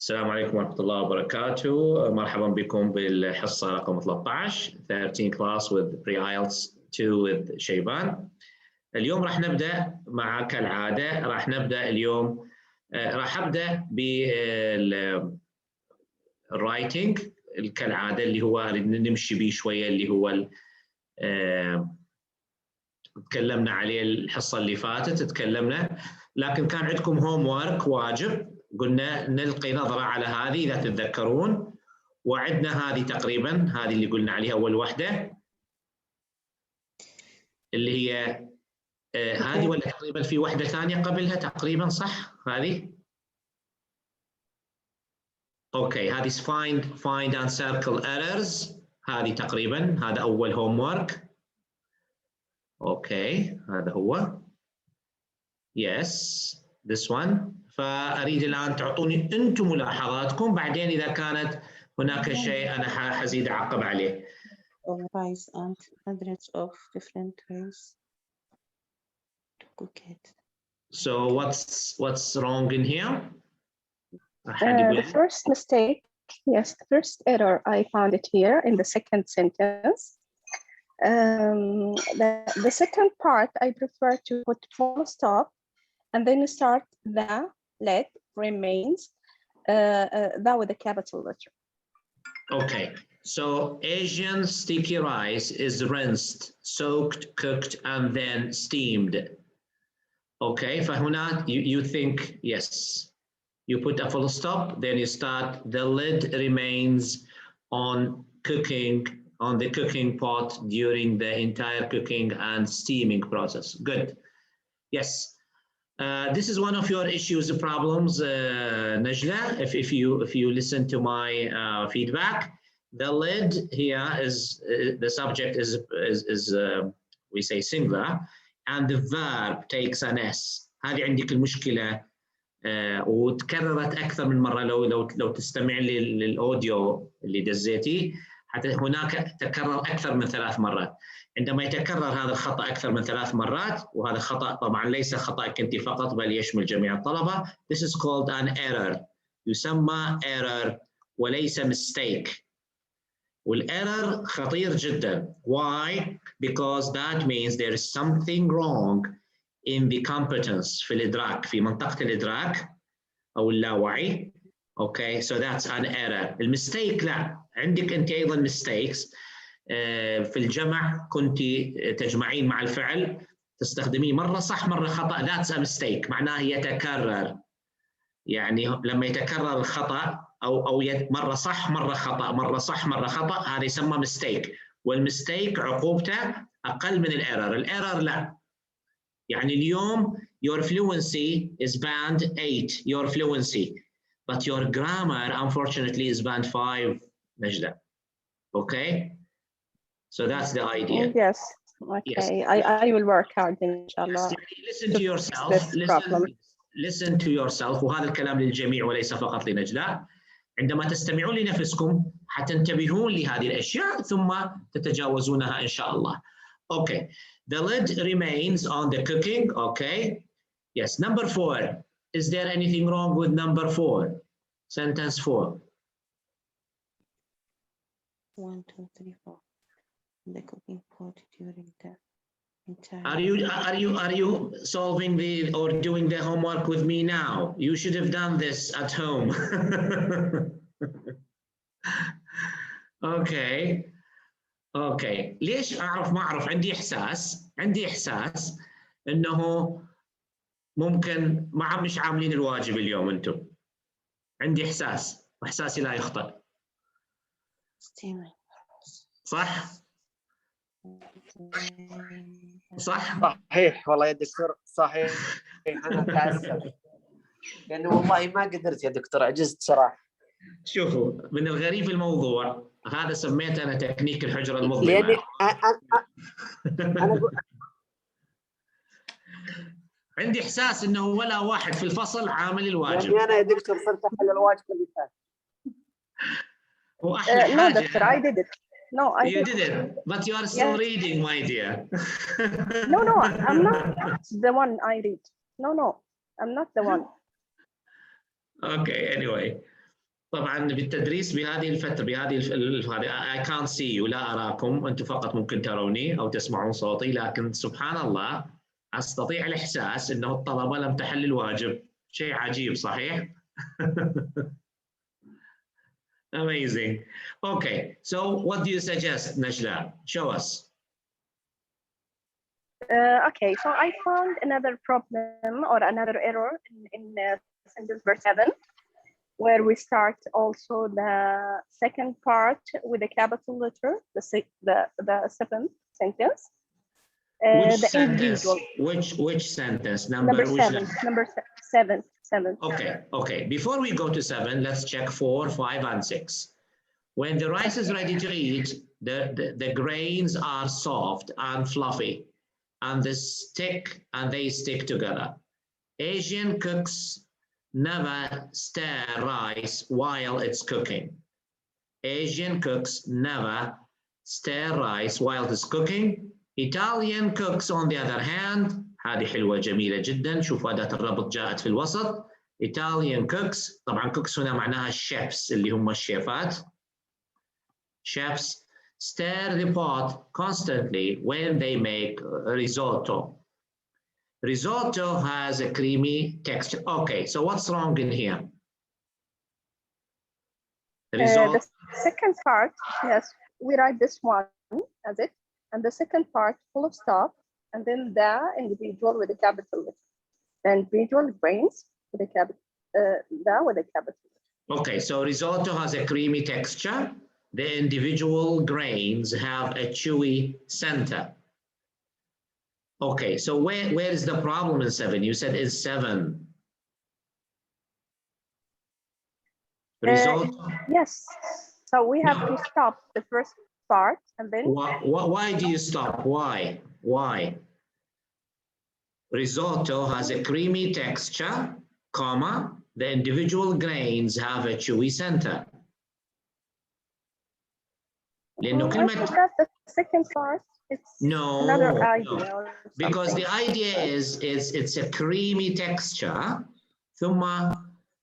السلام عليكم ورحمة الله وبركاته. مرحبا بكم بالحصة رقم 13 13 class with pre-IELTS 2 with شيبان. اليوم راح نبدأ مع كالعادة راح نبدأ اليوم راح أبدأ بالرايتنج كالعادة اللي هو نمشي بيه شوية اللي هو تكلمنا عليه الحصة اللي فاتت تكلمنا، لكن كان عندكم هوم وورك واجب قلنا نلقي نظرة على هذه إذا تتذكرون، وعدنا هذه تقريبا هذه اللي قلنا عليها أول واحدة اللي هي هذه، ولا تقريبا في واحدة ثانية قبلها تقريبا صح هذه؟ أوكي هذه find and circle errors، هذه تقريبا هذا أول هوم وورك. أوكي هذا هو yes this one. فأريد الآن تعطوني أنتم ملاحظاتكم، بعدين إذا كانت هناك شيء أنا حزيد أعقب عليه. Rise and hundreds of different ways to cook it. So what's wrong in here? The first mistake, yes, the first error I found it here in the second sentence. The second part I prefer to put full stop and then start the let remains that with a capital letter. Okay, so Asian sticky rice is rinsed, soaked, cooked, and then steamed. Okay, فهنا you think yes, you put a full stop, then you start the lid remains on cooking on the cooking pot during the entire cooking and steaming process. Good. Yes. This is one of your issues, problems, Najla. If you listen to my feedback, the lid here is the subject is we say singular, and the verb takes an s. هذه عندك المشكلة وتكررت أكثر من مرة. لو تستمع للأوديو اللي دزيتي حتى هناك تكرر أكثر من 3 مرات. عندما يتكرر هذا الخطأ أكثر من 3 مرات، وهذا خطأ طبعا ليس خطأك أنت فقط بل يشمل جميع الطلبة. This is called an error. يسمى error وليس mistake. والerror خطير جدا. Why? Because that means there is something wrong in the competence في الإدراك، في منطقة الإدراك أو اللاوعي. Okay, so that's an error. المستيك لا، عندك أنت أيضا mistakes. في الجمع كنت تجمعين مع الفعل تستخدميه مرة صح مرة خطأ. that's a mistake، معناه يتكرر. يعني لما يتكرر الخطأ أو مرة صح مرة خطأ مرة صح مرة خطأ، هذا يسمى mistake. والمستيك عقوبته أقل من الإيرور. الإيرور لا. يعني اليوم your fluency is band 8 your fluency, but your grammar unfortunately is band 5 Najla. Okay? So that's the idea. Yes. Okay. Yes. I will work hard inshallah. Listen to yourself. Listen to yourself. وهذا الكلام للجميع وليس فقط لنجلاء. عندما تستمعون لنفسكم حتنتبهون لهذه الأشياء ثم تتجاوزونها إن شاء الله. Okay. The lid remains on the cooking. Okay. Yes. Number 4. Is there anything wrong with number 4? Sentence 4. 1, 2, 3, 4. The cooking pot during the entire. Are you solving the or doing the homework with me now? You should have done this at home. Okay. Okay. ليش ما أعرف عندي إحساس إنه ممكن مش عاملين الواجب اليوم أنتم. عندي إحساس وإحساسي لا يخطئ. صح؟ صحيح والله يا دكتور صحيح. أنا أتأسف لأنه والله ما قدرت يا دكتور، عجزت صراحة. شوفوا من الغريب الموضوع هذا سميته أنا تكنيك الحجرة المظلمة. لأني أنا عندي إحساس إنه ولا واحد في الفصل عامل الواجب. يعني أنا يا دكتور صرت أحل الواجب اللي فات. No, doctor, I did it. No, you didn't, but you are still reading, my dear. No, I'm not the one I read. No, I'm not the one. Okay, anyway. طبعا بالتدريس بهذه الفترة I can't see you، لا أراكم، أنتم فقط ممكن تروني أو تسمعون صوتي، لكن سبحان الله أستطيع الإحساس أنه الطلبة لم تحل الواجب. شيء عجيب صحيح؟ Amazing. Okay, so what do you suggest, Najla? Show us. Okay, so I found another problem or another error in sentence verse 7, where we start also the second part with a capital letter, the seventh sentence. Which the sentence? individual. Which sentence? Number seven. Number seven. Okay. Before we go to 7, let's check 4, 5, and 6. When the rice is ready to eat, the grains are soft and fluffy, and they stick together. Asian cooks never stir rice while it's cooking. Asian cooks never stir rice while it's cooking. Italian cooks on the other hand، هذه حلوة جميلة جدا، شوفوا أداة الربط جاءت في الوسط. Italian cooks، طبعا cooks هنا معناها الشيفs اللي هم الشيفات. Chefs stir the pot constantly when they make risotto. Risotto has a creamy texture. Okay, so what's wrong in here? The second part, yes, we write this one as it, and the second part full of stop, and then the individual with a capital letter. The individual grains with a capital, the with a capital letter. Okay, so risotto has a creamy texture. The individual grains have a chewy center. Okay, so where is the problem in 7? You said it's 7. Risotto. Yes, so we have to stop the first part and then. Why do you stop? Why? Risotto has a creamy texture, comma, the individual grains have a chewy center. لأنه كلمة the second part, it's another idea. No. Because the idea is it's a creamy texture, ثم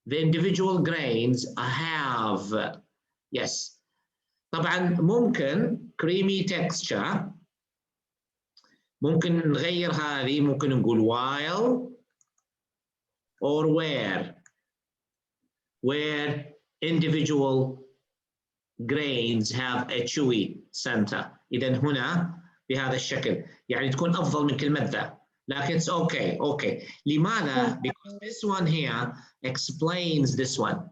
the individual grains have, yes. طبعا ممكن creamy texture، ممكن نغير هذه، ممكن نقول while or where individual grains have a chewy center. إذا هنا بهذا الشكل يعني تكون أفضل من كلمة ذا، لكن it's okay. لماذا؟ Because this one here explains this one.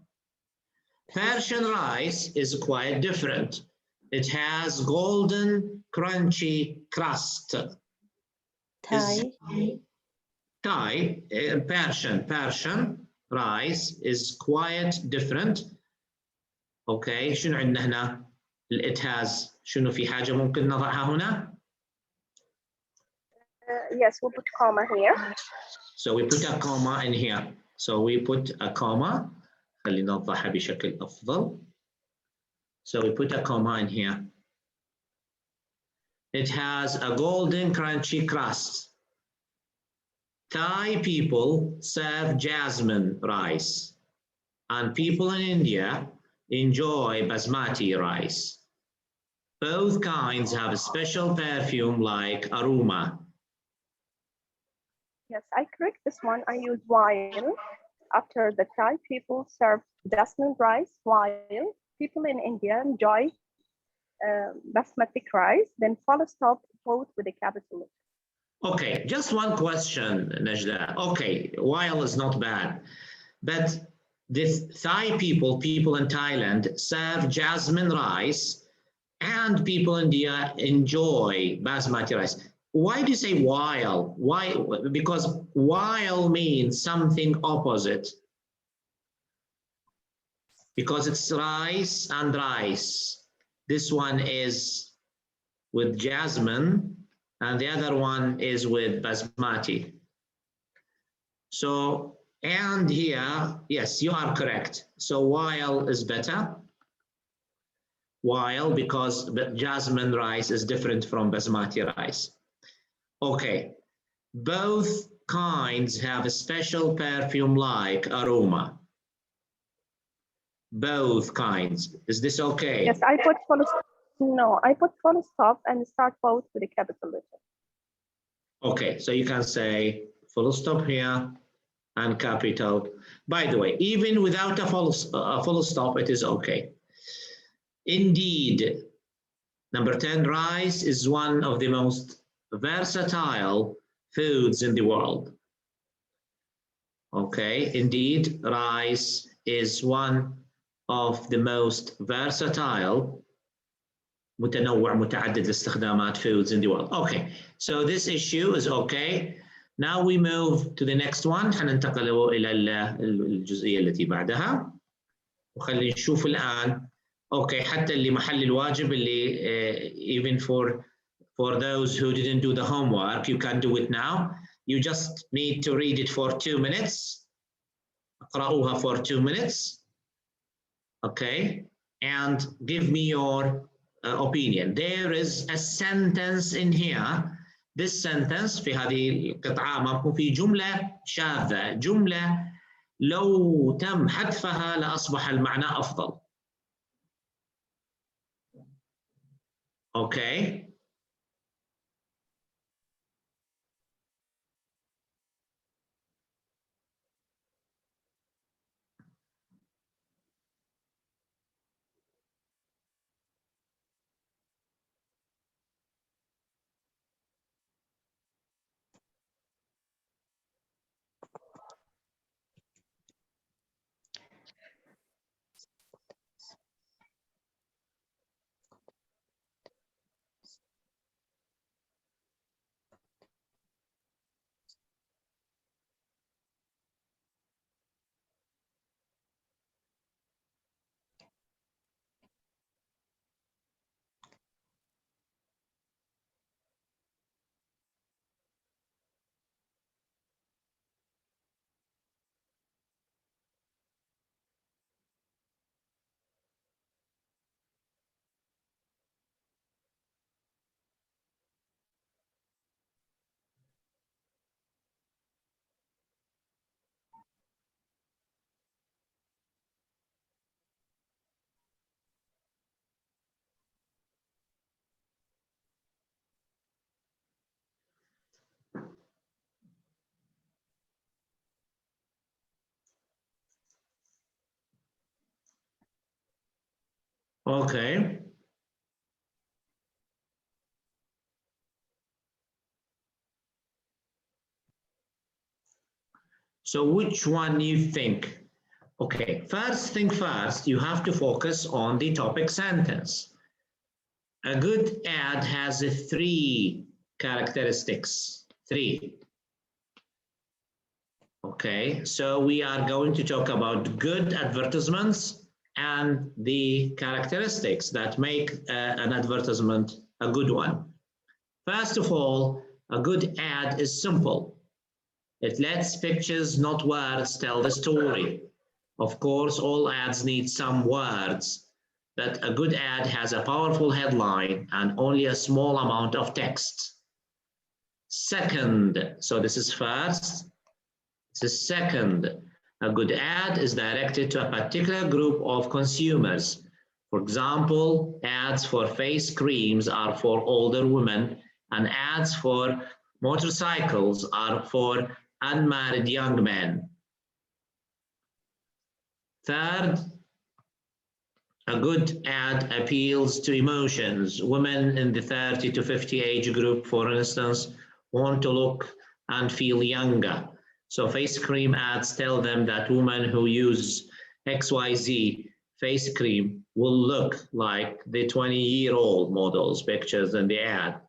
Persian rice is quite different. It has golden, crunchy crust. Persian rice is quite different. Okay, شنو عندنا هنا؟ it has، شنو في حاجة ممكن نضعها هنا؟ Yes, we'll put comma here. So we put a comma in here. خلينا نوضحها بشكل أفضل. So we put a comma in here. It has a golden crunchy crust. Thai people serve jasmine rice, and people in India enjoy basmati rice. Both kinds have a special perfume like aroma. Yes, I correct this one. I use while after the Thai people serve jasmine rice, while people in India enjoy basmati rice, then full stop both with a capital letter. Okay, just one question, Najla. Okay, while is not bad, but the Thai people in Thailand serve jasmine rice, and people in India enjoy basmati rice. Why do you say while? Why? Because while means something opposite. Because it's rice and rice. This one is with jasmine, and the other one is with basmati. So, and here, yes, you are correct. So while is better. While, because jasmine rice is different from basmati rice. Okay, both kinds have a special perfume like aroma. both kinds. Is this okay? Yes, I put full stop. No, I put full stop and start both with a capital letter. Okay, so you can say full stop here and capital. By the way, even without a full stop, it is okay. Indeed, number 10, rice is one of the most versatile foods in the world. Okay, indeed, rice is one of the most versatile متنوع متعدد الاستخدامات foods in the world. Okay, so this issue is okay. Now we move to the next one. حننتقل إلى الجزئية التي بعدها. وخلينا نشوف الآن. Okay, حتى اللي محل الواجب اللي even for those who didn't do the homework, you can do it now. You just need to read it for 2 minutes. اقرأوها for 2 minutes. Okay, and give me your opinion. There is a sentence in here. This sentence في هذه القطعة أمامكم في جملة شاذة، جملة لو تم حذفها لأصبح المعنى أفضل. Okay. Okay. So which one you think? Okay, first thing first, you have to focus on the topic sentence. A good ad has 3 characteristics. 3. Okay, so we are going to talk about good advertisements and the characteristics that make an advertisement a good one. First of all, a good ad is simple. It lets pictures, not words, tell the story. Of course, all ads need some words, but a good ad has a powerful headline and only a small amount of text. Second, so this is first. This is second. A good ad is directed to a particular group of consumers. For example, ads for face creams are for older women, and ads for motorcycles are for unmarried young men. Third, a good ad appeals to emotions. Women in the 30 to 50 age group, for instance, want to look and feel younger. So face cream ads tell them that women who use XYZ face cream will look like the 20-year-old models pictures in the ad.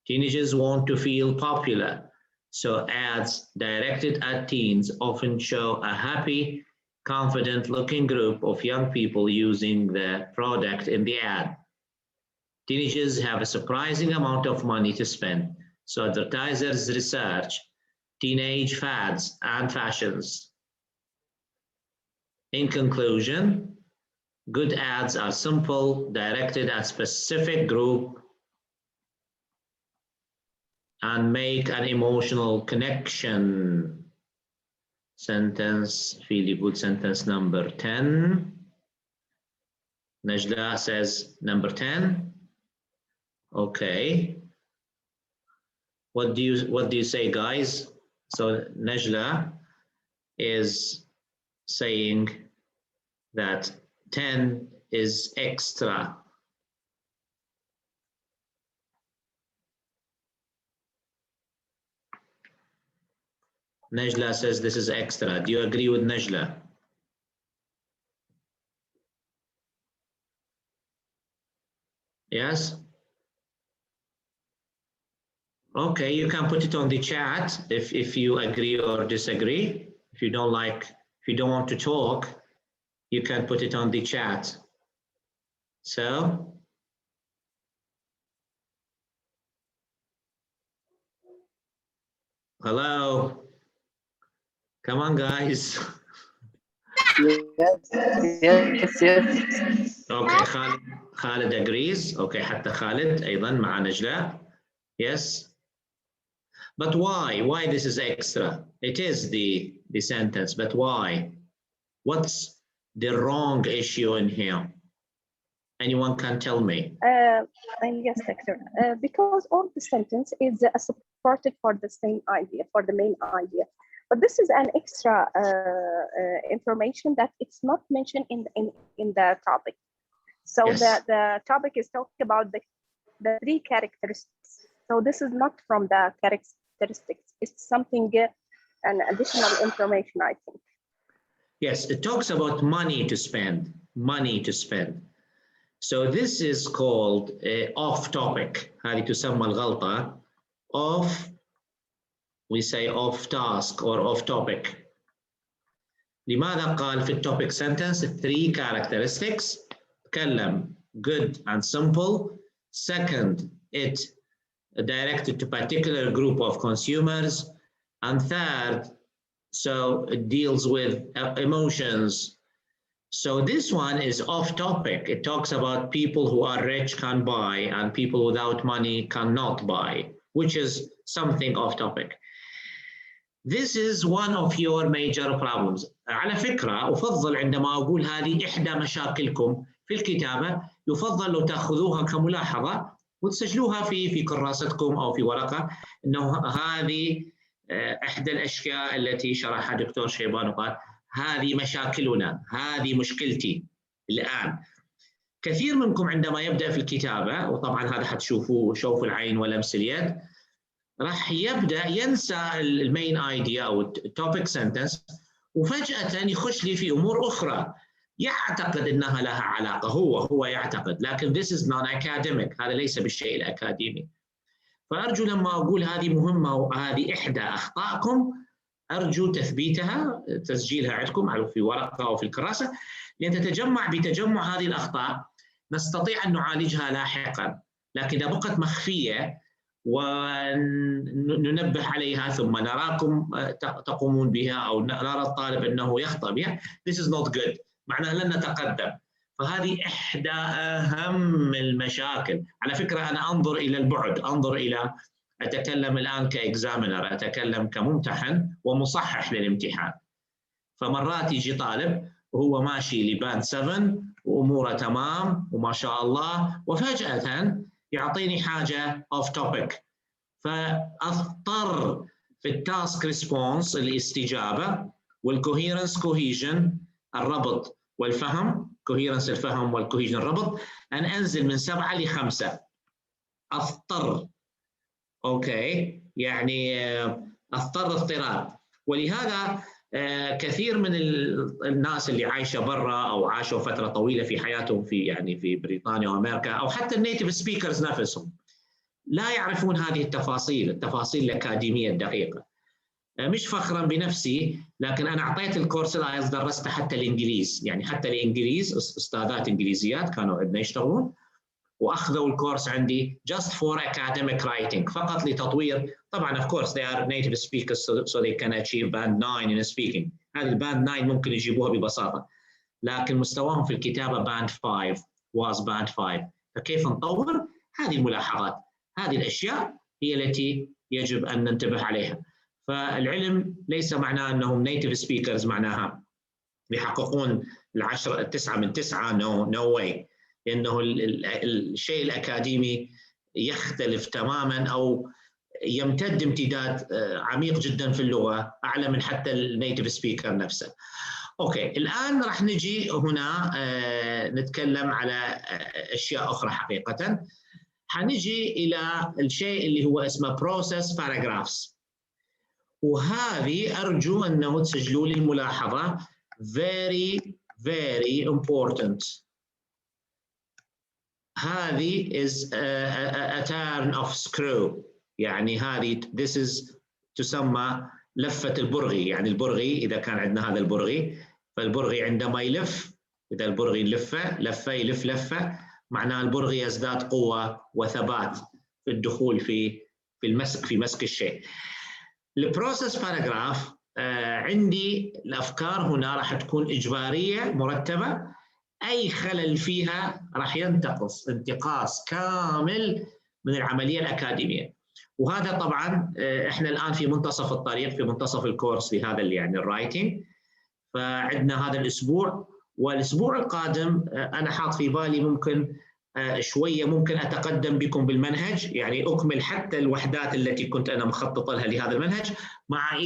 Teenagers want to feel popular. So ads directed at teens often show a happy, confident-looking group of young people using the product in the ad. Teenagers have a surprising amount of money to spend, so advertisers research teenage fads and fashions. In conclusion, good ads are simple, directed at a specific group, and make an emotional connection. Sentence, feel good sentence number 10. Najla says number 10. Okay. What do you say, guys? So Najla is saying that 10 is extra. Najla says this is extra. Do you agree with Najla? Yes? Okay, you can put it on the chat if you agree or disagree. If you don't want to talk, you can put it on the chat. So, hello. Come on, guys. Yes. Okay, Khalid agrees. Okay, حتى خالد أيضا مع نجلاء. Yes. But why? Why this is extra? It is the sentence, but why? What's the wrong issue in here? Anyone can tell me? Yes, Doctor. Because all the sentence is supported for the same idea, for the main idea. But this is an extra information that it's not mentioned in the topic. So Yes. the topic is talking about the three characteristics. So this is not from the characteristics. It's something, an additional information, I think. Yes, it talks about money to spend, money to spend. So this is called off topic. هذه تسمى الغلطة off. We say off task or off topic. لماذا قال في التوبيك sentence three characteristics؟ تكلم good and simple. Second, it directed to particular group of consumers. And third, so it deals with emotions. So this one is off topic. It talks about people who are rich can buy and people without money cannot buy, which is something off topic. This is one of your major problems. على فكرة أفضل عندما أقول هذه إحدى مشاكلكم في الكتابة يفضل لو تأخذوها كملاحظة وتسجلوها في كراستكم أو في ورقة إنه هذه إحدى الأشياء التي شرحها دكتور شيبان وقال هذه مشاكلنا، هذه مشكلتي الآن. كثير منكم عندما يبدأ في الكتابة، وطبعا هذا حتشوفوه شوف العين ولمس اليد، راح يبدأ ينسى المين ايديا أو التوبيك سنتنس وفجأة يخش لي في أمور أخرى يعتقد أنها لها علاقة، هو يعتقد، لكن this is non-academic، هذا ليس بالشيء الأكاديمي. فأرجو لما أقول هذه مهمة وهذه إحدى أخطائكم أرجو تثبيتها، تسجيلها عندكم في ورقة أو في الكراسة، لأن بتجمع هذه الأخطاء نستطيع أن نعالجها لاحقا، لكن إذا بقت مخفية وننبه عليها ثم نراكم تقومون بها أو نرى الطالب أنه يخطأ بها، this is not good، معناها لن نتقدم. فهذه إحدى أهم المشاكل. على فكرة أنا أنظر إلى البعد، أنظر إلى أتكلم الآن كإكزامينر، أتكلم كممتحن ومصحح للامتحان. فمرات يجي طالب وهو ماشي لباند 7 وأموره تمام وما شاء الله، وفجأة يعطيني حاجة off topic، فأضطر في التاسك ريسبونس الاستجابة والكوهيرنس كوهيجن الربط والفهم، كوهيرنس الفهم والكوهيجن الربط، أن أنزل من 7 ل 5. أضطر، أوكي، يعني اضطراب. ولهذا كثير من الناس اللي عايشه برا او عاشوا فتره طويله في حياتهم في بريطانيا وامريكا او حتى النيتيف سبيكرز نفسهم لا يعرفون هذه التفاصيل الاكاديميه الدقيقه. مش فخرا بنفسي، لكن انا اعطيت الكورس الايلتس درسته حتى الانجليز، يعني حتى الانجليز استاذات انجليزيات كانوا عندنا يشتغلون واخذوا الكورس عندي just for academic writing، فقط لتطوير. طبعا of course they are native speakers so they can achieve band 9 in speaking. هذه الباند 9 ممكن يجيبوها ببساطه، لكن مستواهم في الكتابه band 5 was band 5. فكيف نطور؟ هذه الملاحظات، هذه الاشياء هي التي يجب ان ننتبه عليها. فالعلم ليس معناه انهم native speakers معناها يحققون 9 من 9 no way. لأنه الشيء الأكاديمي يختلف تماما أو يمتد امتداد عميق جدا في اللغة، أعلى من حتى النيتيف سبيكر نفسه. أوكي، الآن راح نجي هنا نتكلم على أشياء أخرى حقيقة. حنجي إلى الشيء اللي هو اسمه process paragraphs، وهذه أرجو أنه تسجلوا لي الملاحظة very very important. هذه is a turn of screw، يعني هذه this is تسمى لفة البرغي. يعني البرغي إذا كان عندنا هذا البرغي، فالبرغي عندما يلف، إذا البرغي لفة يلف لفة، معناه البرغي يزداد قوة وثبات في الدخول في مسك الشيء. البروسيس باراجراف عندي الأفكار هنا راح تكون إجبارية مرتبة، أي خلل فيها راح ينتقص انتقاص كامل من العملية الأكاديمية. وهذا طبعا احنا الآن في منتصف الطريق، في منتصف الكورس لهذا يعني الرايتنج. فعندنا هذا الأسبوع، والأسبوع القادم أنا حاط في بالي ممكن شوية ممكن أتقدم بكم بالمنهج، يعني أكمل حتى الوحدات التي كنت أنا مخطط لها لهذا المنهج، مع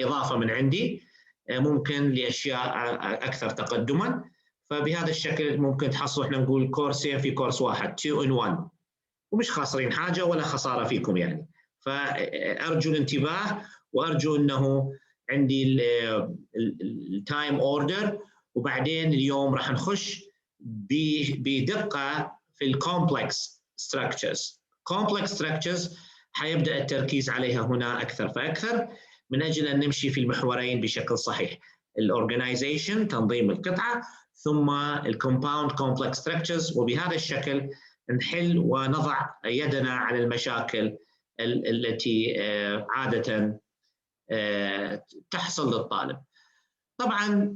إضافة من عندي ممكن لأشياء أكثر تقدما. فبهذا الشكل ممكن تحصلوا احنا نقول كورسين في كورس واحد، 2 in 1، ومش خاسرين حاجة ولا خسارة فيكم يعني. فأرجو الانتباه، وأرجو أنه عندي التايم اوردر، وبعدين اليوم راح نخش بدقة في الكومبلكس ستراكشرز. كومبلكس ستراكشرز حيبدأ التركيز عليها هنا أكثر فأكثر، من أجل أن نمشي في المحورين بشكل صحيح، الأورجنايزيشن تنظيم القطعة، ثم الكومباوند كومبلكس ستراكشرز. وبهذا الشكل نحل ونضع يدنا على المشاكل التي عادة تحصل للطالب. طبعا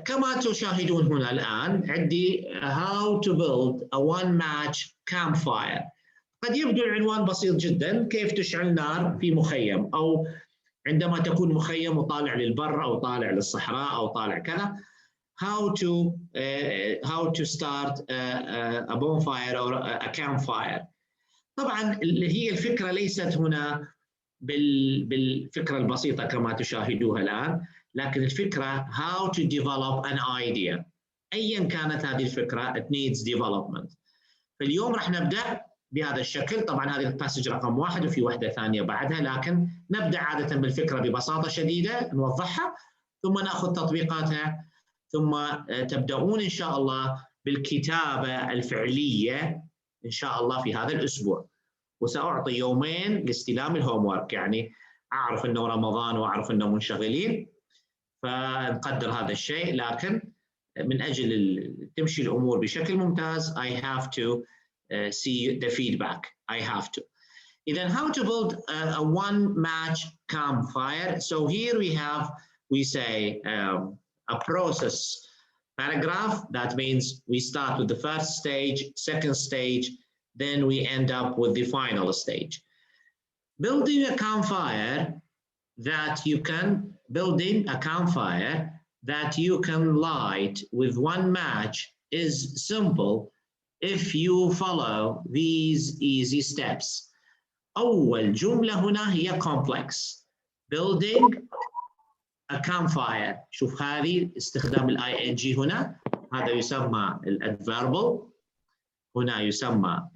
كما تشاهدون هنا الآن عندي how to build a one match campfire. قد يبدو العنوان بسيط جدا، كيف تشعل نار في مخيم، أو عندما تكون مخيم وطالع للبر أو طالع للصحراء أو طالع كذا، how to start a bonfire or a campfire. طبعا هي الفكرة ليست هنا بالفكرة البسيطة كما تشاهدوها الآن، لكن الفكرة how to develop an idea. أيا كانت هذه الفكرة it needs development. فاليوم راح نبدأ بهذا الشكل. طبعا هذه الباسج رقم 1 وفي واحدة ثانية بعدها، لكن نبدأ عادة بالفكرة ببساطة شديدة نوضحها، ثم نأخذ تطبيقاتها، ثم تبدأون إن شاء الله بالكتابة الفعلية إن شاء الله في هذا الأسبوع. وسأعطي يومين لاستلام الهوم ورك، يعني أعرف أنه رمضان وأعرف أنه منشغلين، فنقدر هذا الشيء، لكن من أجل تمشي الأمور بشكل ممتاز I have to see the feedback. I have to. Then how to build a one match campfire. So here we say a process paragraph. That means we start with the first stage, second stage, then we end up with the final stage. Building a campfire that you can light with one match is simple if you follow these easy steps. أول جملة هنا هي complex. Building a campfire. شوف هذه استخدام ال ing هنا، هذا يسمى الادفيربال، هنا يسمى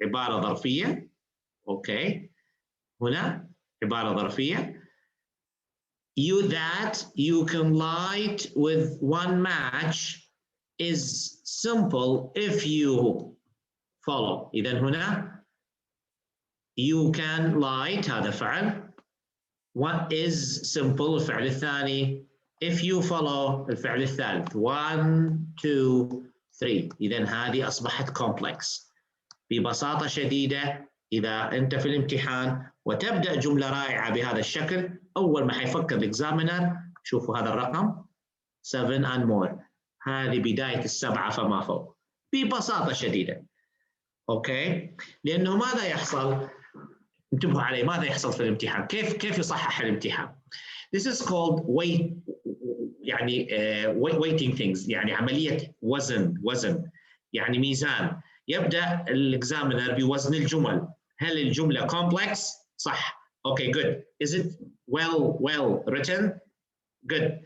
عبارة ظرفية. أوكي، هنا عبارة ظرفية. That you can light with one match is simple if you follow. إذن هنا you can light هذا فعل. What is simple الفعل الثاني. If you follow الفعل الثالث. 1 2 3. إذن هذه أصبحت complex. ببساطة شديدة إذا أنت في الامتحان وتبدأ جملة رائعة بهذا الشكل، أول ما حيفكر الإكزامينر شوفوا هذا الرقم 7 and more، هذه بداية السبعة فما فوق، ببساطة شديدة. أوكي، لأنه ماذا يحصل؟ انتبهوا علي، ماذا يحصل في الامتحان؟ كيف يصحح الامتحان؟ This is called يعني weighting things، يعني عملية وزن يعني ميزان. يبدأ الاكزامينر بوزن الجمل. هل الجملة complex؟ صح. Okay, good. Is it well written؟ Good.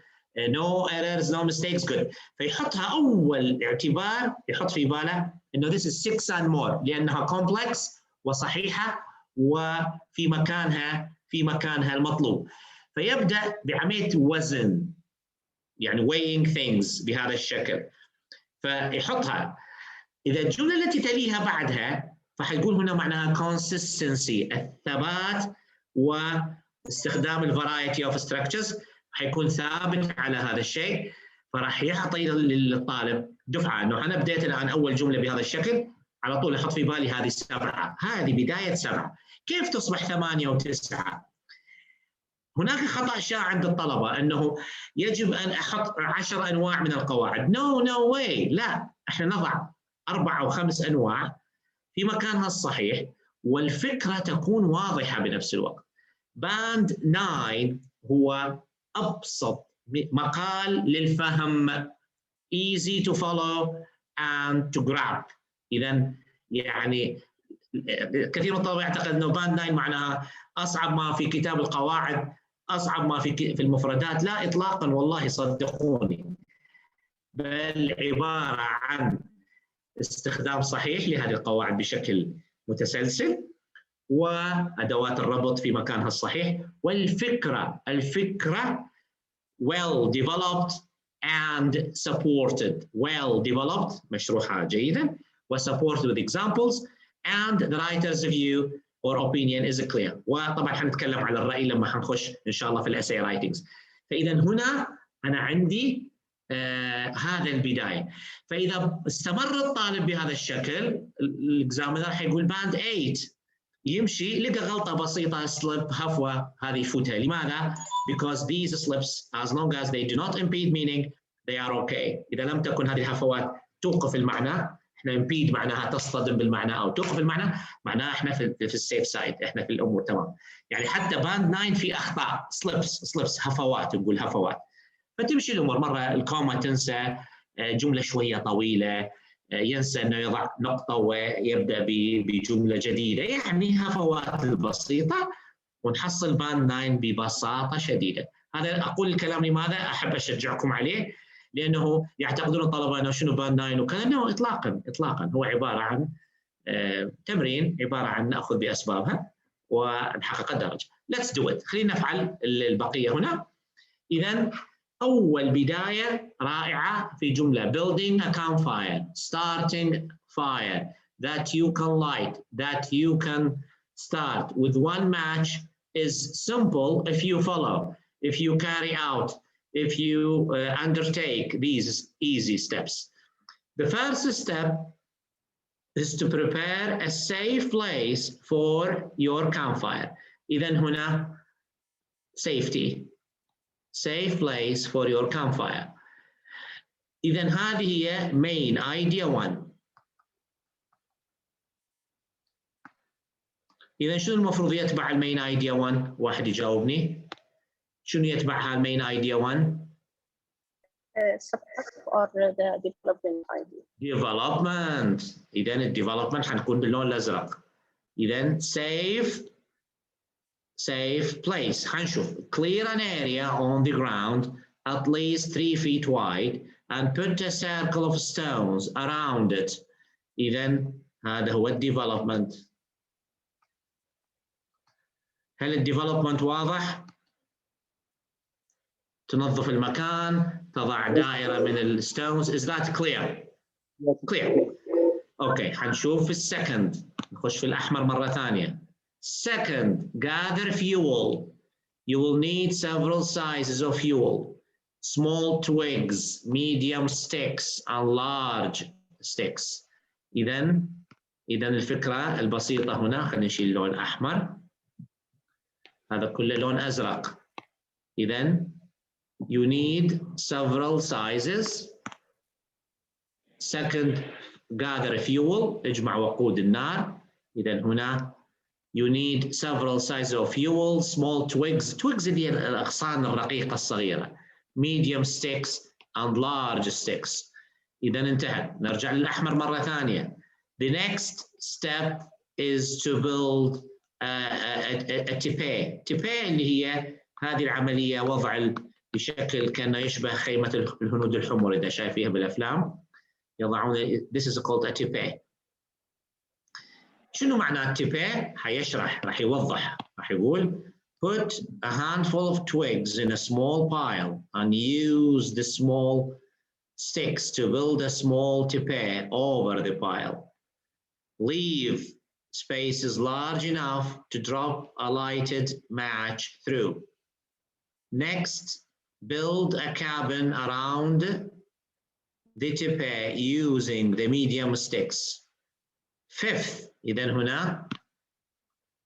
No errors, no mistakes. Good. فيحطها أول اعتبار، يحط في باله إنه this is 6 and more لأنها complex وصحيحة وفي مكانها المطلوب. فيبدأ بعملية وزن، يعني weighing things بهذا الشكل. فيحطها. إذا الجملة التي تليها بعدها فحيقول هنا معناها consistency، الثبات واستخدام الفرايتي اوف structures، حيكون ثابت على هذا الشيء. فراح يعطي للطالب دفعة انه انا بديت الان اول جملة بهذا الشكل، على طول احط في بالي هذه 7، هذه بداية 7، كيف تصبح 8 و9؟ هناك خطأ شائع عند الطلبة انه يجب ان احط 10 انواع من القواعد. نو واي، لا، احنا نضع 4 أو 5 انواع في مكانها الصحيح والفكرة تكون واضحة بنفس الوقت. باند 9 هو أبسط مقال للفهم، easy to follow and to grab. إذن يعني كثير من الطلبة يعتقد أنه باند 9 معناها أصعب ما في كتاب القواعد، أصعب ما في المفردات. لا إطلاقا، والله صدقوني، بل عبارة عن استخدام صحيح لهذه القواعد بشكل متسلسل، وأدوات الربط في مكانها الصحيح، والفكرة well developed and supported. well developed مشروحة جيدا، وsupported with examples, and the writer's view or opinion is clear. وطبعا حنتكلم على الرأي لما حنخش إن شاء الله في الأساي رايتنجز. فإذا هنا أنا عندي هذا البداية. فإذا استمر الطالب بهذا الشكل الإكزامينر حيقول باند 8 يمشي، لقى غلطة بسيطة سليب هفوة، هذه يفوتها. لماذا؟ Because these slips as long as they do not impede meaning they are okay. إذا لم تكن هذه الهفوات توقف المعنى، احنا impede معناها تصطدم بالمعنى أو توقف المعنى، معناها احنا في السيف سايد، احنا في الأمور تمام. يعني حتى باند 9 في أخطاء slips هفوات، نقول هفوات. فتمشي الأمور. مرة الكوما تنسى، جملة شوية طويلة ينسى أنه يضع نقطة ويبدأ بجملة جديدة، يعني هفوات بسيطة، ونحصل باند 9 ببساطة شديدة. هذا أقول الكلام لماذا؟ أحب أشجعكم عليه، لأنه يعتقدون الطلبة أنه شنو باند 9 وكذا. إنه إطلاقا هو عبارة عن تمرين، عبارة عن نأخذ بأسبابها ونحقق الدرجة. Let's do it. خلينا نفعل البقية هنا. إذن أول بداية رائعة في جملة building a campfire, starting fire that you can light, that you can start with one match is simple if you follow, if you carry out, if you undertake these easy steps. The first step is to prepare a safe place for your campfire. إذن هنا safety. Safe place for your campfire. إذن هذه هي main idea 1. إذن شنو المفروض يتبع المين idea 1؟ واحد يجاوبني. شنو يتبعها المين idea 1؟ Support or the development idea. Development. إذن الديفلوبمنت حنكون باللون الأزرق. إذن safe place. حنشوف clear an area on the ground at least 3 feet wide and put a circle of stones around it. إذن هذا هو الديفلوبمنت. هل الديفلوبمنت واضح؟ تنظف المكان، تضع دائرة من الستونز. Is that clear? Clear. Okay. حنشوف السكند. نخش في الأحمر مرة ثانية. Second, gather fuel. You will need several sizes of fuel. Small twigs, medium sticks, and large sticks. إذن الفكرة البسيطة هنا، خلينا نشيل اللون أحمر. هذا كله لون أزرق. إذن you need several sizes. Second, gather fuel. اجمع وقود النار. إذن هنا you need several sizes of fuel, small twigs. Twigs هي الأغصان الرقيقة الصغيرة. medium sticks and large sticks. إذا انتهت. نرجع للأحمر مرة ثانية. The next step is to build a تيبيه. تيبيه اللي هي هذه العملية وضع بشكل كأنه يشبه خيمة الهنود الحمر إذا شايفيها بالأفلام. يضعون this is called a تيبيه. شنو معنى التيبيه؟ حيشرح، راح يوضح، راح يقول put a handful of twigs in a small pile and use the small sticks to build a small تيبيه over the pile. Leave spaces large enough to drop a lighted match through. Next, build a cabin around the تيبيه using the medium sticks. Fifth, إذن هنا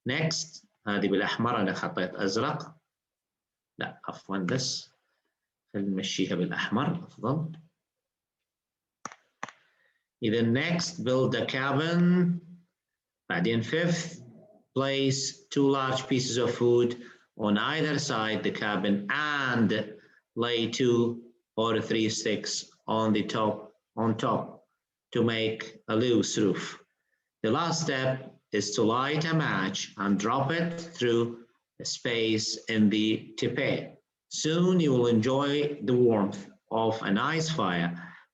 next هذه بالأحمر أنا خطيت أزرق، لا عفوا بس خلينا نمشيها بالأحمر أفضل. إذن next build a cabin. بعدين fifth, place 2 large pieces of food on either side the cabin and lay 2 or 3 sticks on top to make a loose roof. The last step is to light a match and drop it through a space in the تيبيه. Soon you will enjoy the warmth of a nice fire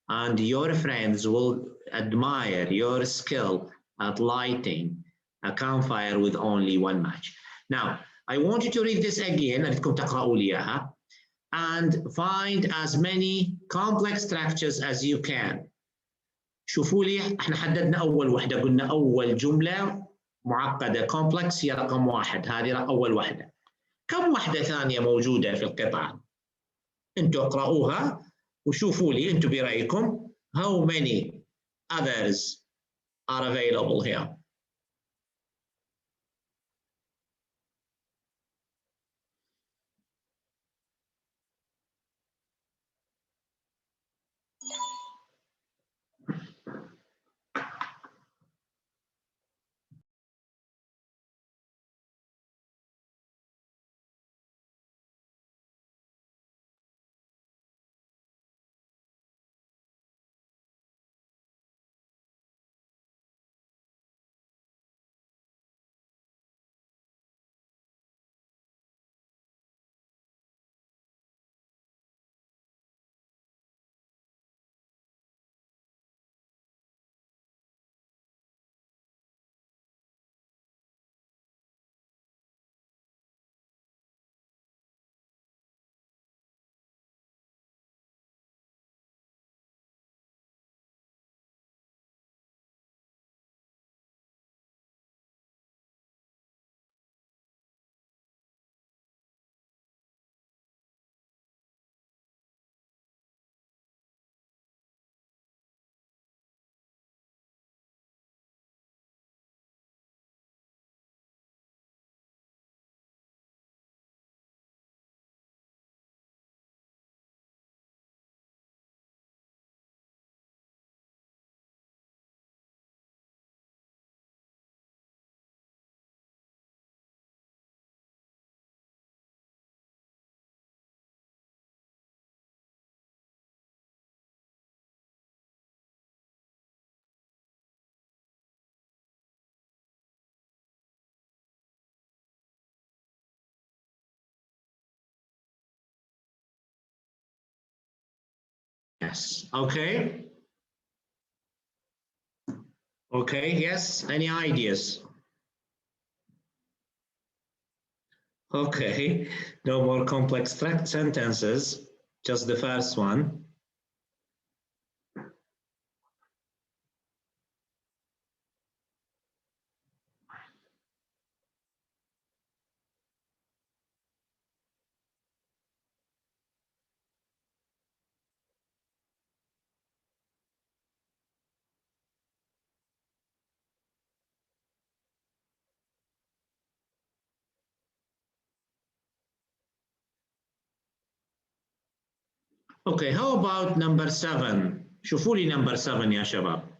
and your friends will admire your skill at lighting a campfire with only 1 match. Now, I want you to read this again, أريدكم تقرأوا لي إياها, and find as many complex structures as you can. شوفوا لي احنا حددنا أول وحدة، قلنا أول جملة معقدة complex هي رقم 1، هذه أول وحدة. كم وحدة ثانية موجودة في القطعة؟ أنتوا اقرأوها وشوفوا لي أنتوا برأيكم how many others are available here. Yes, okay. Okay, yes, any ideas? Okay, no more complex sentences, just the first one. Okay, how about number 7? شوفوا لي number 7 يا شباب.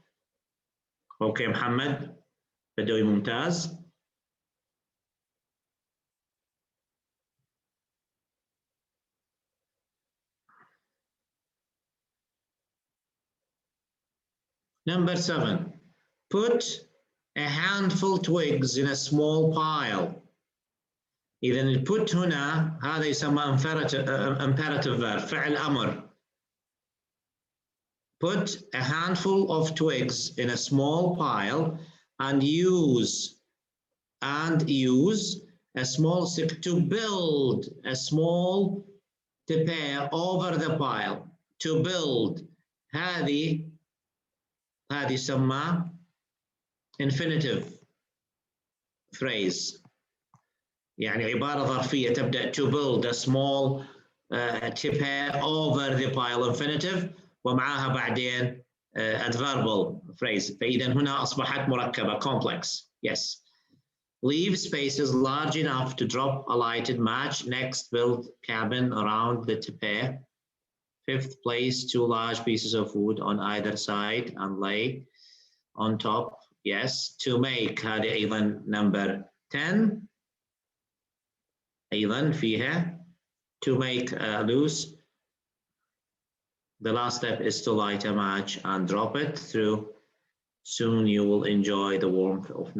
Okay, محمد بدوي ممتاز. Number 7. Put a handful twigs in a small pile. إذا الput هنا هذا يسمى imperative verb، فعل أمر. Put a handful of twigs in a small pile and use a small stick to build a small تباع over the pile. To build هذه يسمى infinitive phrase، يعني عبارة ظرفية تبدأ to build a small تباع over the pile infinitive ومعها بعدين adverbial phrase، فإذا هنا أصبحت مركبة complex. Yes. Leave spaces large enough to drop a lighted match. Next, build cabin around the tepe. Fifth, place 2 large pieces of wood on either side and lay on top. Yes. To make هذه أيضا number 10. أيضا فيها to make loose. The last step is to light a match and drop it through. Soon you will enjoy the warmth of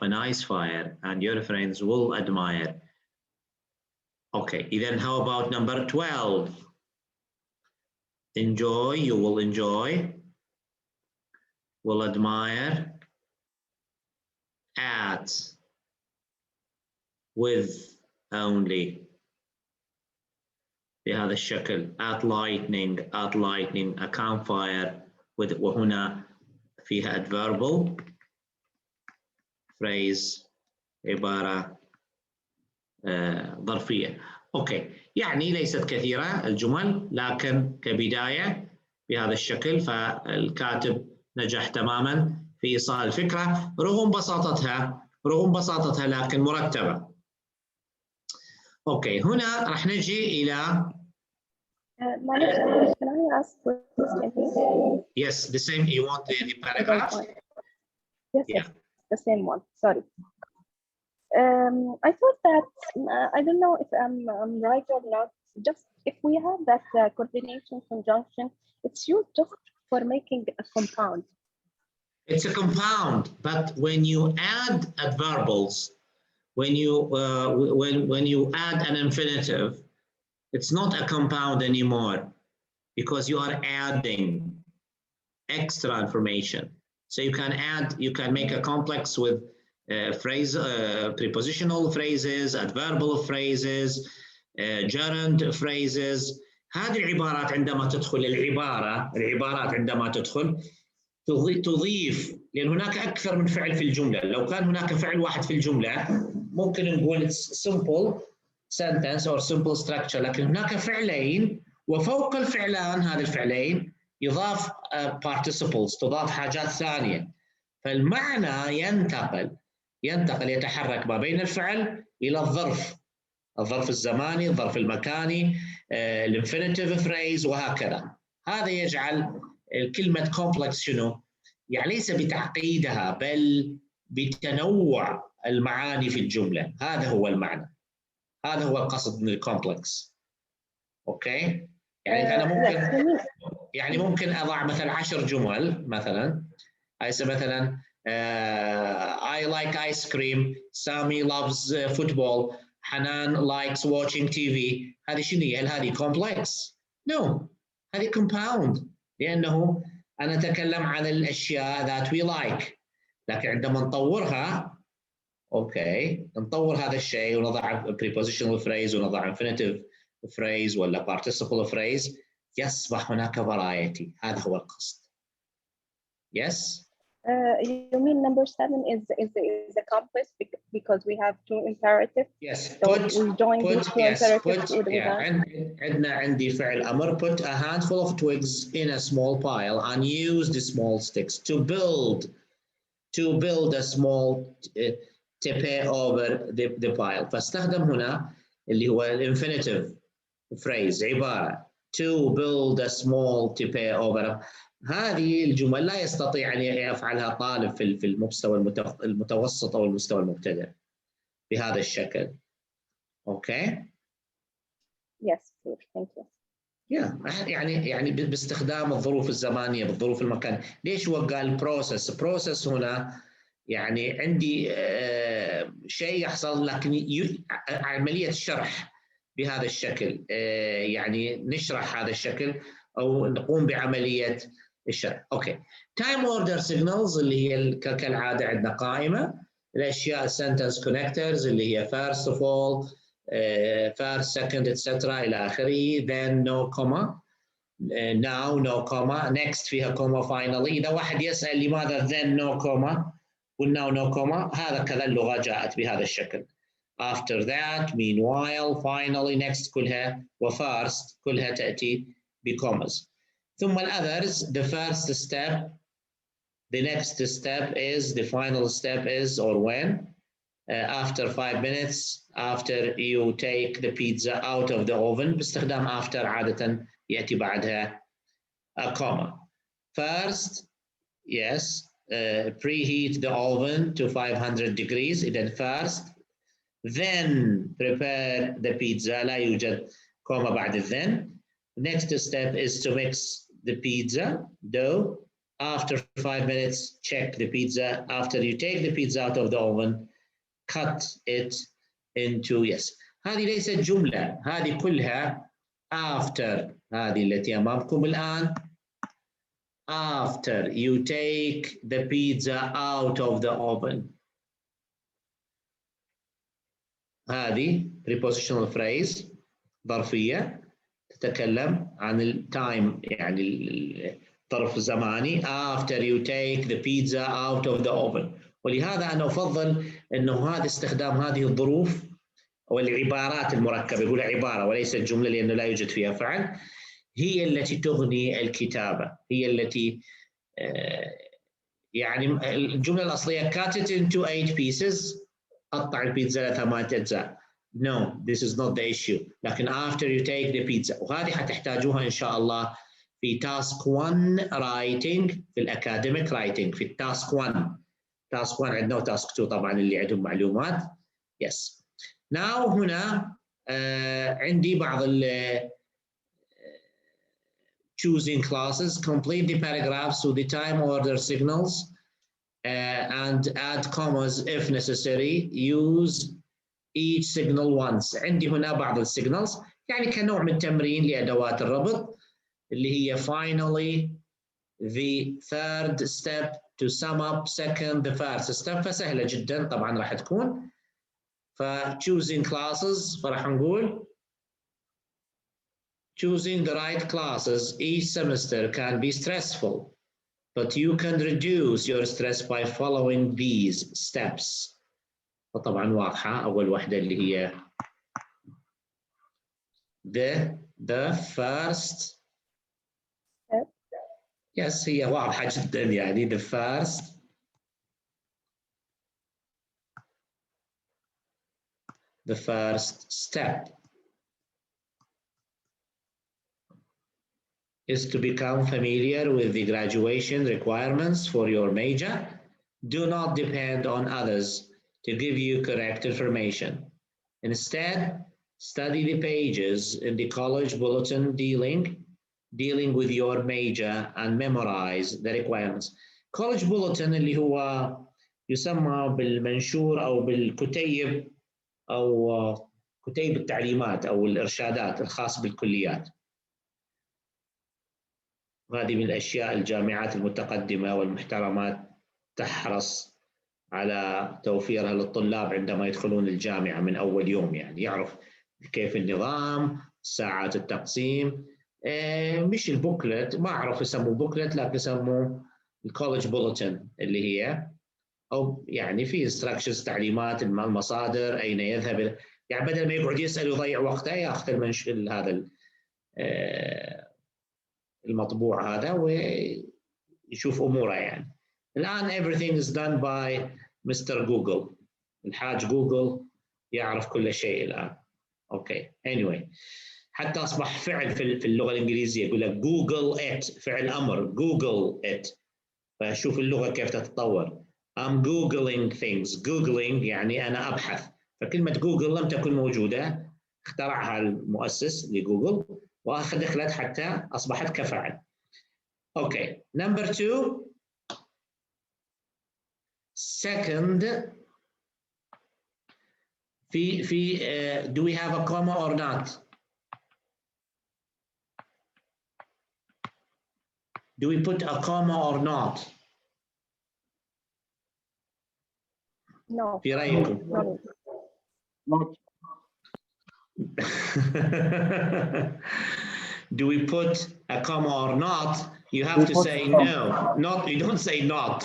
a nice fire and your friends will admire. Okay, then how about number 12? Enjoy, you will enjoy, will admire, at, with, only. بهذا الشكل at lightning, a campfire with وهنا فيها adverbial phrase عبارة ظرفية. أوكي، يعني ليست كثيرة الجمل لكن كبداية بهذا الشكل فالكاتب نجح تماما في إيصال الفكرة رغم بساطتها لكن مرتبة. أوكي، هنا راح نجي إلى can I ask a question? Yes, the same. You want the paragraph? Yes, the same one. Sorry. I thought that I don't know if I'm right or not. Just if we have that coordination conjunction, it's used just for making a compound. It's a compound, but when you add adverbials, when you add an infinitive, it's not a compound anymore because you are adding extra information. So you can make a complex with prepositional phrases, adverbial phrases, gerund phrases. هذه العبارات عندما تدخل العبارات عندما تدخل تضيف، لأن هناك أكثر من فعل في الجملة. لو كان هناك فعل واحد في الجملة ممكن نقول simple sentence or simple structure، لكن هناك فعلين وفوق الفعلان هذه الفعلين يضاف participles، تضاف حاجات ثانية، فالمعنى يتحرك ما بين الفعل إلى الظرف الزماني، الظرف المكاني، الانفينيتيف فريز وهكذا. هذا يجعل كلمة complex شنو؟ يعني ليس بتعقيدها بل بتنوع المعاني في الجملة. هذا هو المعنى، هذا هو القصد من الكومبلكس. اوكي؟ يعني ممكن اضع مثلا 10 جمل مثلا. مثلا I like ice cream, Sami loves football, Hanan likes watching TV. هذه شنو هي؟ هل هذه complex؟ No، هذه compound، لأنه أنا أتكلم عن الأشياء that we like، لكن عندما نطورها اوكي نطور هذا الشيء ونضع prepositional phrase ونضع infinitive phrase ولا participle phrase يصبح هناك variety. هذا هو القصد. Yes. You mean number 7 is a complex because we have 2 imperatives. Yes. So we join these 2 imperatives with عندي فعل أمر. Put a handful of twigs in a small pile and use the small sticks to build a small tepe over the pile. فاستخدم هنا اللي هو infinitive phrase عبارة to build a small tepe over. هذه الجمل لا يستطيع أن يفعلها طالب في المستوى المتوسط أو المستوى المبتدئ بهذا الشكل. Okay? Yes, please. Thank you. يعني باستخدام الظروف الزمانيه بالظروف المكان. ليش هو قال بروسس هنا؟ يعني عندي شيء يحصل، لكن عمليه الشرح بهذا الشكل، يعني نشرح هذا الشكل او نقوم بعمليه الشرح. اوكي. تايم اوردر سيجنالز اللي هي كالعاده عندنا قائمه الاشياء sentence connectors اللي هي first of all first second etc الى اخره. then no comma now no comma next فيها comma finally. اذا واحد يسال لماذا then no comma قلنا no comma، هذا كذا اللغه جاءت بهذا الشكل. after that meanwhile finally next كلها وfirst كلها تاتي بكومز. ثم others the first step the next step is the final step is or when after 5 minutes after you take the pizza out of the oven. باستخدام after عادة يأتي بعدها a comma. First yes preheat the oven to 500 degrees. إذا first then prepare the pizza لا يوجد comma بعد then. Next step is to mix the pizza dough. After 5 minutes check the pizza. After you take the pizza out of the oven cut it into yes. هذه ليست جملة، هذه كلها after. هذه التي أمامكم الآن after you take the pizza out of the oven. هذه prepositional phrase ظرفية تتكلم عن التايم يعني الظرف الزماني after you take the pizza out of the oven. ولهذا أنا أفضل أنه هذا استخدام هذه الظروف أو العبارات المركبة، يقول عبارة وليس الجملة لأنه لا يوجد فيها فعل، هي التي تغني الكتابة، هي التي يعني الجملة الأصلية cut it into 8 pieces قطع البيتزا ل 8 أجزاء. No, this is not the issue. لكن after you take the pizza، وهذه حتحتاجوها إن شاء الله في task 1 writing في الacademic writing في التاسك 1. task 1 عندنا وتاسك 2 طبعا اللي عندهم معلومات. Yes. Now هنا عندي بعض choosing classes. Complete the paragraphs with the time order signals and add commas if necessary. Use each signal once. عندي هنا بعض السيجنالز يعني كنوع من التمرين لأدوات الربط اللي هي finally the third step to sum up second the first step. فسهلة جدا طبعا راح تكون. ف choosing classes فراح نقول choosing the right classes each semester can be stressful but you can reduce your stress by following these steps. فطبعا واضحة أول واحدة اللي هي the first yes هي واضحة جدا يعني the first step is to become familiar with the graduation requirements for your major. Do not depend on others to give you correct information. Instead, study the pages in the college bulletin dealing with your major and memorize the requirements. College bulletin اللي هو يسمى بالمنشور أو بالكتيب أو كتيب التعليمات أو الإرشادات الخاص بالكليات. هذه من الأشياء الجامعات المتقدمة والمحترمات تحرص على توفيرها للطلاب عندما يدخلون الجامعة من أول يوم، يعني يعرف كيف النظام، ساعات التقسيم، مش البوكلت، ما أعرف يسموه بوكلت لكن يسموه الكوليدج بولتن اللي هي أو يعني في instructions تعليمات المصادر أين يذهب، يعني بدل ما يقعد يسأل ويضيع وقته ياخذ هذا المطبوع هذا ويشوف أموره. يعني الآن everything is done by Mr. Google. الحاج جوجل يعرف كل شيء الآن. أوكي. Anyway حتى أصبح فعل في اللغة الإنجليزية يقول لك Google it، فعل أمر Google it. فشوف اللغة كيف تتطور. I'm Googling things. Googling يعني أنا أبحث. فكلمة جوجل لم تكن موجودة، اخترعها المؤسس لجوجل ودخلت حتى أصبحت كفعل. Okay, number 2. Second, do we have a comma or not? Do we put a comma or not? No. في رأيكم؟ No. Do we put a comma or not? You have to say no. Not, you don't say not.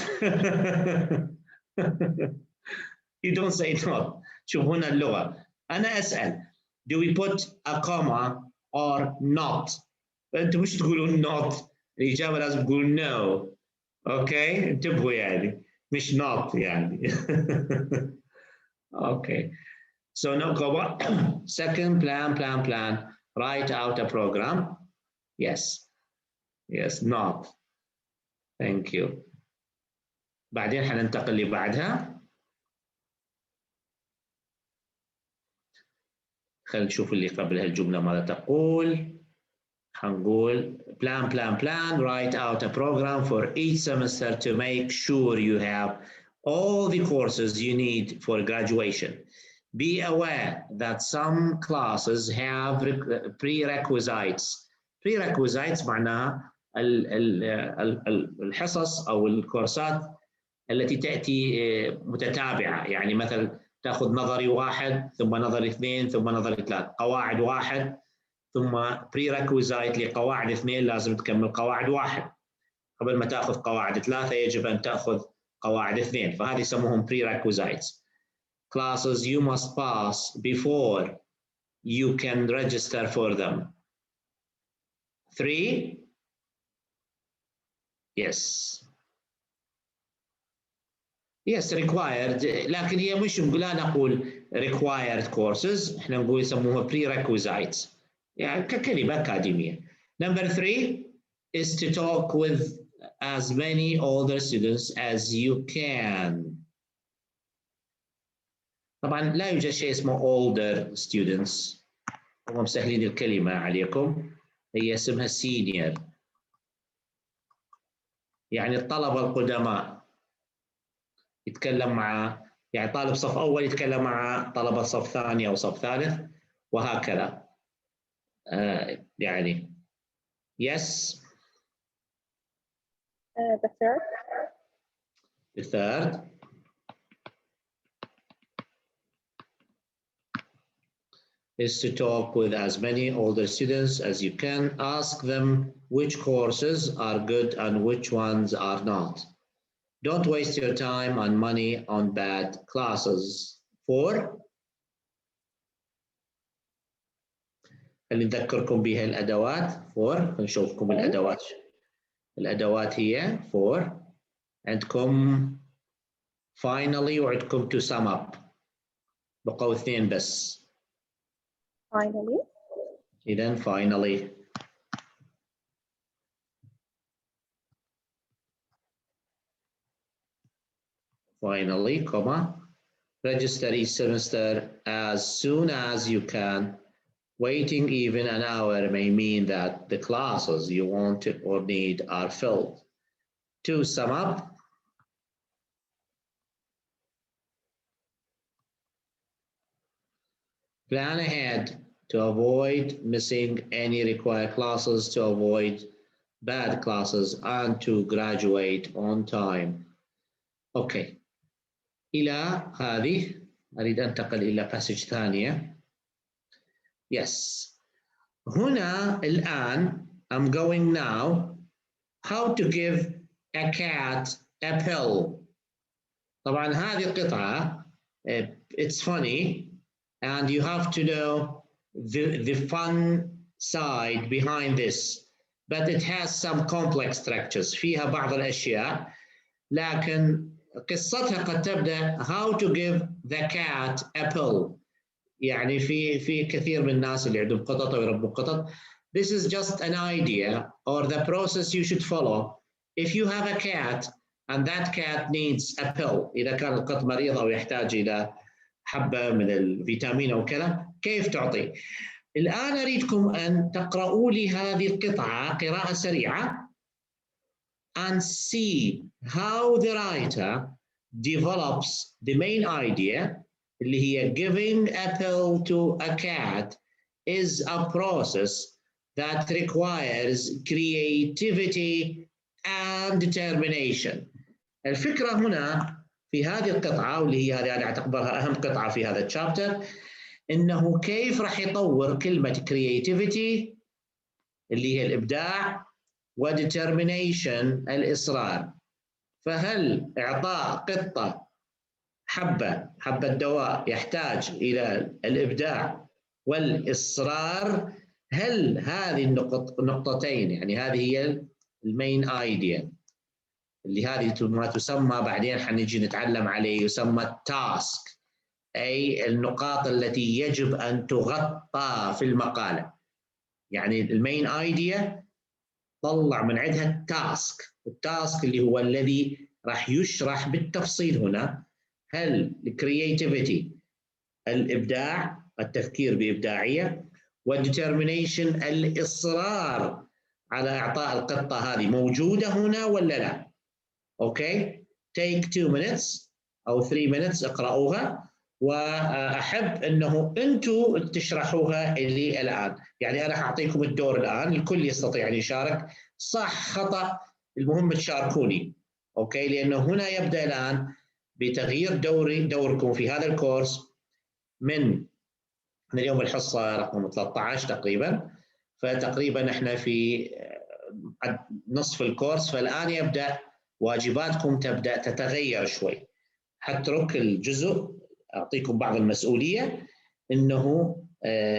You don't say not. شوف هنا اللغة. أنا أسأل do we put a comma or not? أنتم مش تقولون not. الإجابة لازم تقول no. أوكي؟ انتبهوا يعني. مش not يعني. أوكي. So now comma. Second, plan. Write out a program. Yes. Yes, not. Thank you. بعدين حننتقل اللي بعدها. خلينا نشوف اللي قبلها الجملة ماذا تقول. حنقول plan. Write out a program for each semester to make sure you have all the courses you need for graduation. Be aware that some classes have prerequisites. Prerequisites معناها الحصص أو الكورسات التي تأتي متتابعة، يعني مثلا تأخذ نظري 1 ثم نظري 2 ثم نظري 3، قواعد 1 ثم prerequisite لقواعد 2 لازم تكمل قواعد 1 قبل ما تأخذ قواعد 3 يجب أن تأخذ قواعد 2، فهذه يسموهم prerequisites. Classes you must pass before you can register for them. 3. Yes, required، لكن هي مش لا نقول required courses، احنا نقول يسموها prerequisites، يعني ككلمة أكاديمية. Number 3 is to talk with as many older students as you can. طبعا لا يوجد شيء اسمه older students، هم مسهلين الكلمة عليكم، هي اسمها senior، يعني الطلبة القدماء يتكلم مع، يعني طالب صف أول يتكلم مع طلبة صف ثاني أو صف ثالث وهكذا. يعني yes. The third. The third is to talk with as many older students as you can. Ask them which courses are good and which ones are not. Don't waste your time and money on bad classes. 4. اللي نذكركم بها الأدوات. 4 نشوفكم الأدوات. الأدوات هي 4. عندكم finally وعندكم to sum up. بقوا 2 بس. Finally. إذن finally. Finally, comma, register each semester as soon as you can. Waiting even an hour may mean that the classes you want or need are filled. To sum up, plan ahead to avoid missing any required classes, to avoid bad classes, and to graduate on time. Okay. إلى هذه أريد أنتقل إلى passage ثانية. Yes. هنا الآن I'm going now how to give a cat a pill. طبعا هذه القطعة it's funny and you have to know the fun side behind this, but it has some complex structures. فيها بعض الأشياء لكن قصتها قد تبدأ how to give the cat a pill. يعني في كثير من الناس اللي عندهم قطط أو يربوا قطط. This is just an idea or the process you should follow. If you have a cat and that cat needs a pill، إذا كان القط مريض أو يحتاج إلى حبة من الفيتامين أو كذا، كيف تعطي؟ الآن أريدكم أن تقرأوا لي هذه القطعة قراءة سريعة and see how the writer develops the main idea اللي هي giving a pill to a cat is a process that requires creativity and determination. الفكرة هنا في هذه القطعة واللي هي هذه أنا أعتبرها أهم قطعة في هذا الشابتر، إنه كيف راح يطور كلمة creativity اللي هي الإبداع و determination الإصرار. فهل إعطاء قطة حبة دواء يحتاج إلى الإبداع والإصرار؟ هل هذه النقطتين، يعني هذه هي المين ايديا اللي هذه ما تسمى بعدين حنجي نتعلم عليه يسمى التاسك، أي النقاط التي يجب أن تغطى في المقالة. يعني المين ايديا طلع من عندها التاسك اللي هو الذي راح يشرح بالتفصيل هنا. هل الكرياتيفيتي الإبداع، التفكير بإبداعية، والديترمينيشن الإصرار على إعطاء القطة هذه موجودة هنا ولا لا؟ أوكي؟ take 2 minutes أو 3 minutes اقرأوها، وأحب أنه أنتوا تشرحوها لي الآن. يعني أنا أعطيكم الدور الآن، الكل يستطيع أن يشارك، صح خطأ المهم تشاركوني. أوكي؟ لأنه هنا يبدأ الآن بتغيير دوركم في هذا الكورس من اليوم الحصة رقم 13 تقريبا، فتقريبا احنا في نصف الكورس، فالآن يبدأ واجباتكم تبدأ تتغير شوي. حترك الجزء أعطيكم بعض المسؤولية إنه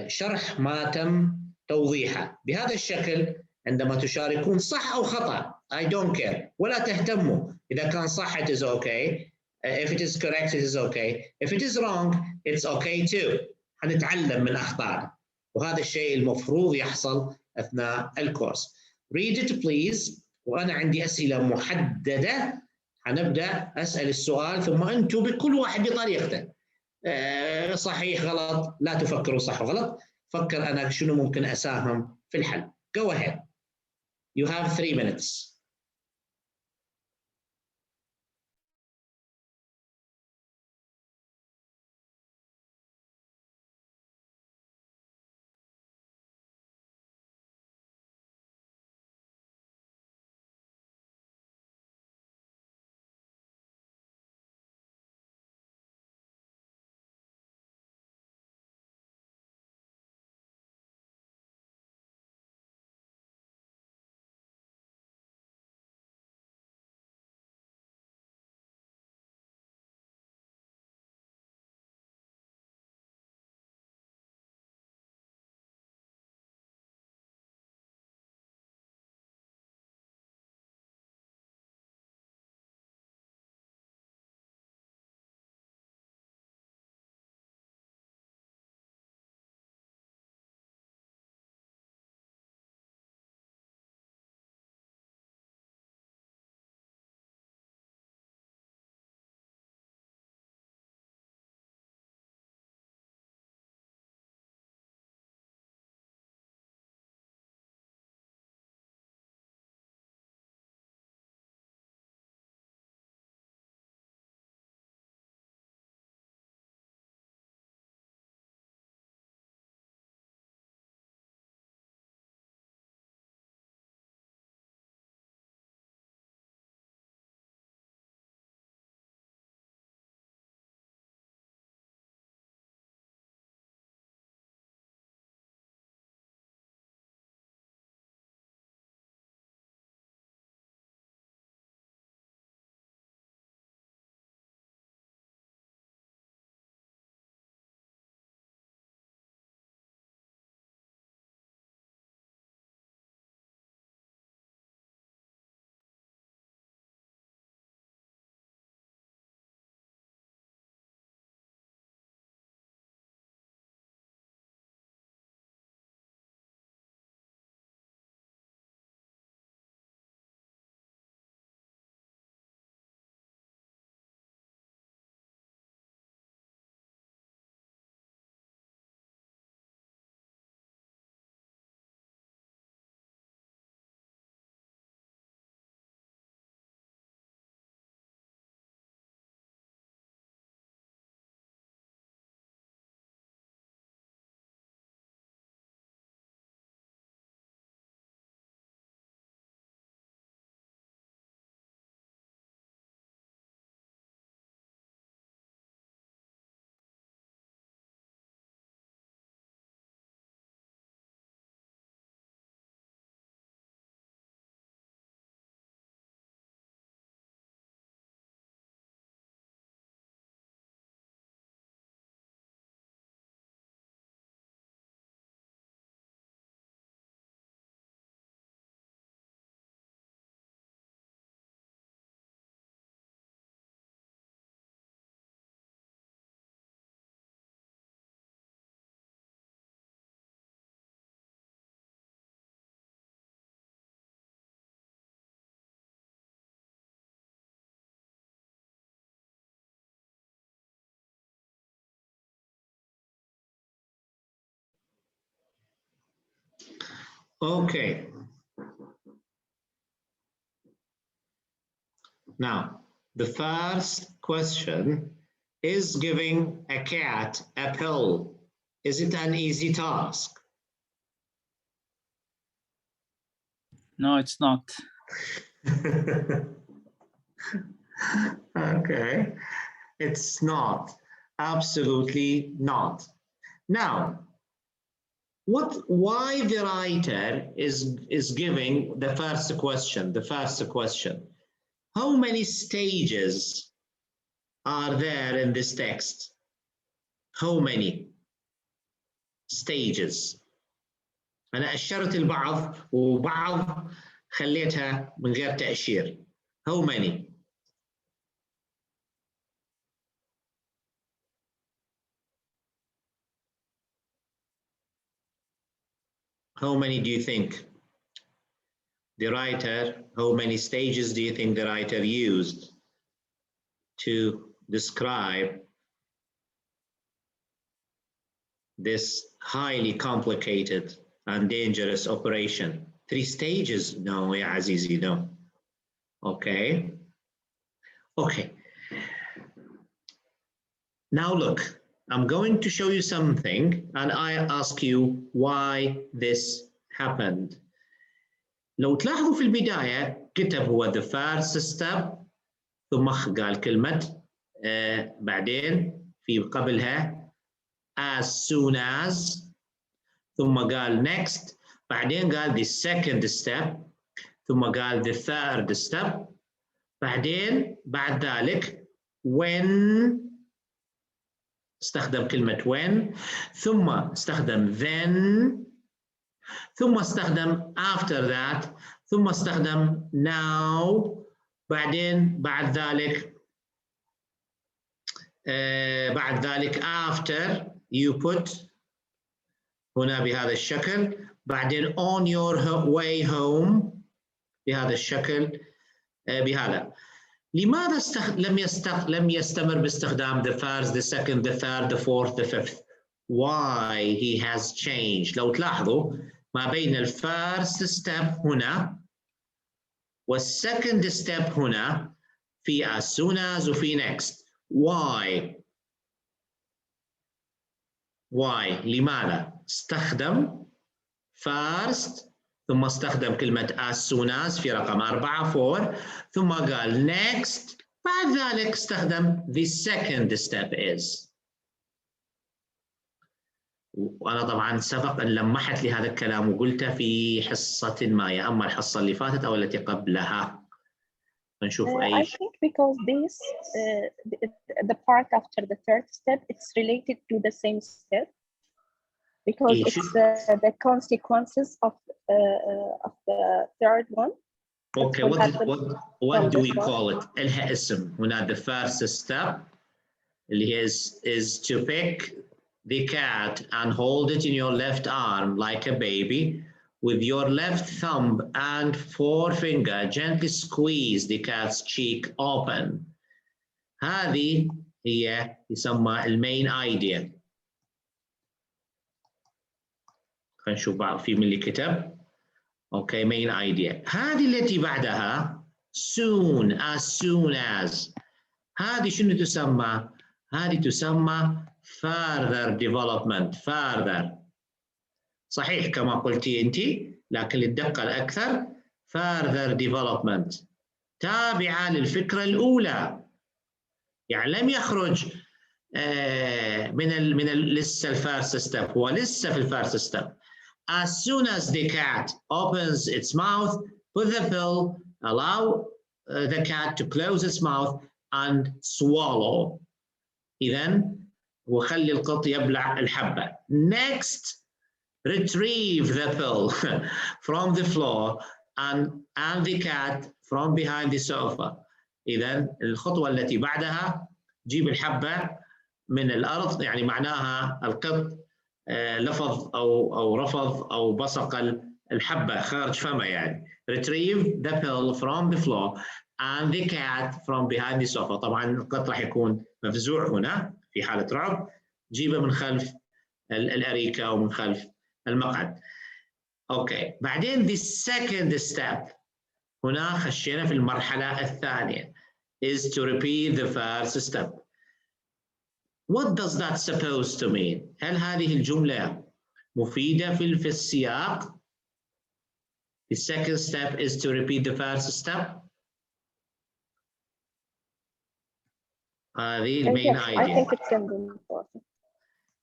شرح ما تم توضيحه بهذا الشكل. عندما تشاركون صح أو خطأ I don't care، ولا تهتموا إذا كان صح it is okay, if it is correct it is okay, if it is wrong it's okay too. حنتعلم من أخطائنا، وهذا الشيء المفروض يحصل أثناء الكورس. read it please. وأنا عندي أسئلة محددة، حنبدأ أسأل السؤال ثم أنتم بكل واحد بطريقته، صحيح غلط، لا تفكروا صح وغلط، فكر أنا شنو ممكن أساهم في الحل. Go ahead. You have 3 minutes. Okay. Now, the first question is giving a cat a pill. Is it an easy task? No, it's not. Okay, it's not. Absolutely not. Now, why the writer is giving the first question? The first question. How many stages are there in this text? How many stages? أنا أشرت البعض وبعض خليتها من غير تأشير. How many? How many do you think the writer, how many stages do you think the writer used to describe this highly complicated and dangerous operation? 3 stages? No, ya Azizi, no. Okay. Okay. Now look, I'm going to show you something and I ask you why this happened. لو تلاحظوا في البداية كتب هو the first step ثم قال كلمة بعدين في قبلها as soon as ثم قال next بعدين قال the second step ثم قال the third step بعدين بعد ذلك when استخدم كلمة when ثم استخدم then ثم استخدم after that ثم استخدم now بعدين بعد ذلك after you put هنا بهذا الشكل بعدين on your way home بهذا الشكل بهذا. لماذا لم يستمر باستخدام the first, the second, the third, the fourth, the fifth? Why he has changed. لو تلاحظوا ما بين ال first step هنا وال second step هنا في as soon as وفي next. Why? Why? لماذا؟ استخدم first ثم استخدم كلمة as soon as في رقم 4 4 ثم قال next بعد ذلك استخدم the second step is. وأنا طبعا سبق أن لمحت لهذا الكلام وقلته في حصة ما يا أما الحصة اللي فاتت أو التي قبلها. نشوف أي I think because this the part after the third step it's related to the same step because it's the consequences of the third one. Okay, what do we call it? إلها اسم هنا. The first step اللي is to pick the cat and hold it in your left arm like a baby. With your left thumb and forefinger, gently squeeze the cat's cheek open. هذه هي يسمى المين idea. خلينا نشوف بعض في من اللي كتب. Okay, main idea. هذه التي بعدها soon, as soon as. هذه شنو تسمى؟ هذه تسمى further development. further. صحيح كما قلتي أنت لكن للدقة الأكثر further development تابعة للفكرة الأولى. يعني لم يخرج من لسه الفيرست ستيب هو لسه في الفيرست ستيب. As soon as the cat opens its mouth, put the pill, allow the cat to close its mouth and swallow. إذن وخلي القط يبلع الحبة. Next, retrieve the pill from the floor and the cat from behind the sofa. إذن الخطوة التي بعدها جيب الحبة من الأرض يعني معناها القط لفظ أو رفض أو بصق الحبة خارج فمه يعني. Retrieve the pill from the floor and the cat from behind the sofa. طبعا القط راح يكون مفزوع هنا في حالة رعب. جيبه من خلف الأريكة ومن خلف المقعد. اوكي بعدين the second step هنا خشينا في المرحلة الثانية is to repeat the first step. What does that supposed to mean? هل هذه الجملة مفيدة في السياق؟ The second step is to repeat the first step. هذه المين Yes, I idea. think it can be important.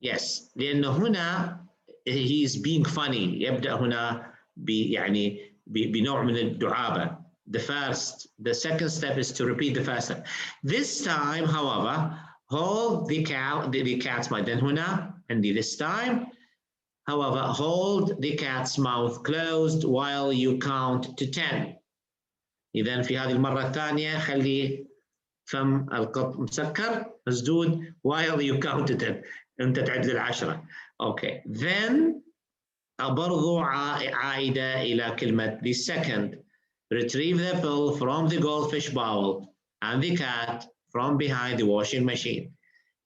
Yes, لأنه هنا he is being funny. يبدأ هنا يعني بنوع من الدعابة. The second step is to repeat the first step. This time, however, hold the cat's mouth. Then هنا عندي this time, however, hold the cat's mouth closed while you count to 10. إذن في هذه المرة الثانية خلي فم القط مسكر مسدود while you count to 10. أنت تعد للعشرة. Okay. Then برضو عائدة إلى كلمة the second. Retrieve the pill from the goldfish bowl and the cat from behind the washing machine.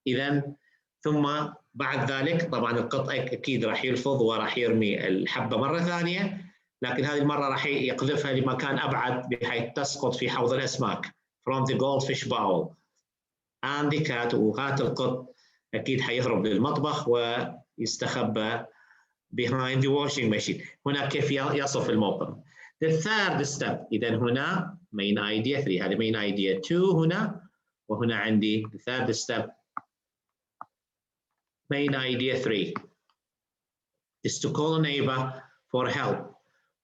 إذن ثم بعد ذلك طبعا القط أكيد راح يلفظ وراح يرمي الحبة مرة ثانية، لكن هذه المرة راح يقذفها لمكان أبعد بحيث تسقط في حوض الأسماك. From the goldfish bowl and the cat. وهات القط أكيد حيهرب للمطبخ ويستخبى behind the washing machine. هنا كيف يصف الموقف. The third step. إذا هنا main idea 3. هذه main idea 2 هنا، وهنا عندي the third step main idea 3 is to call a neighbor for help.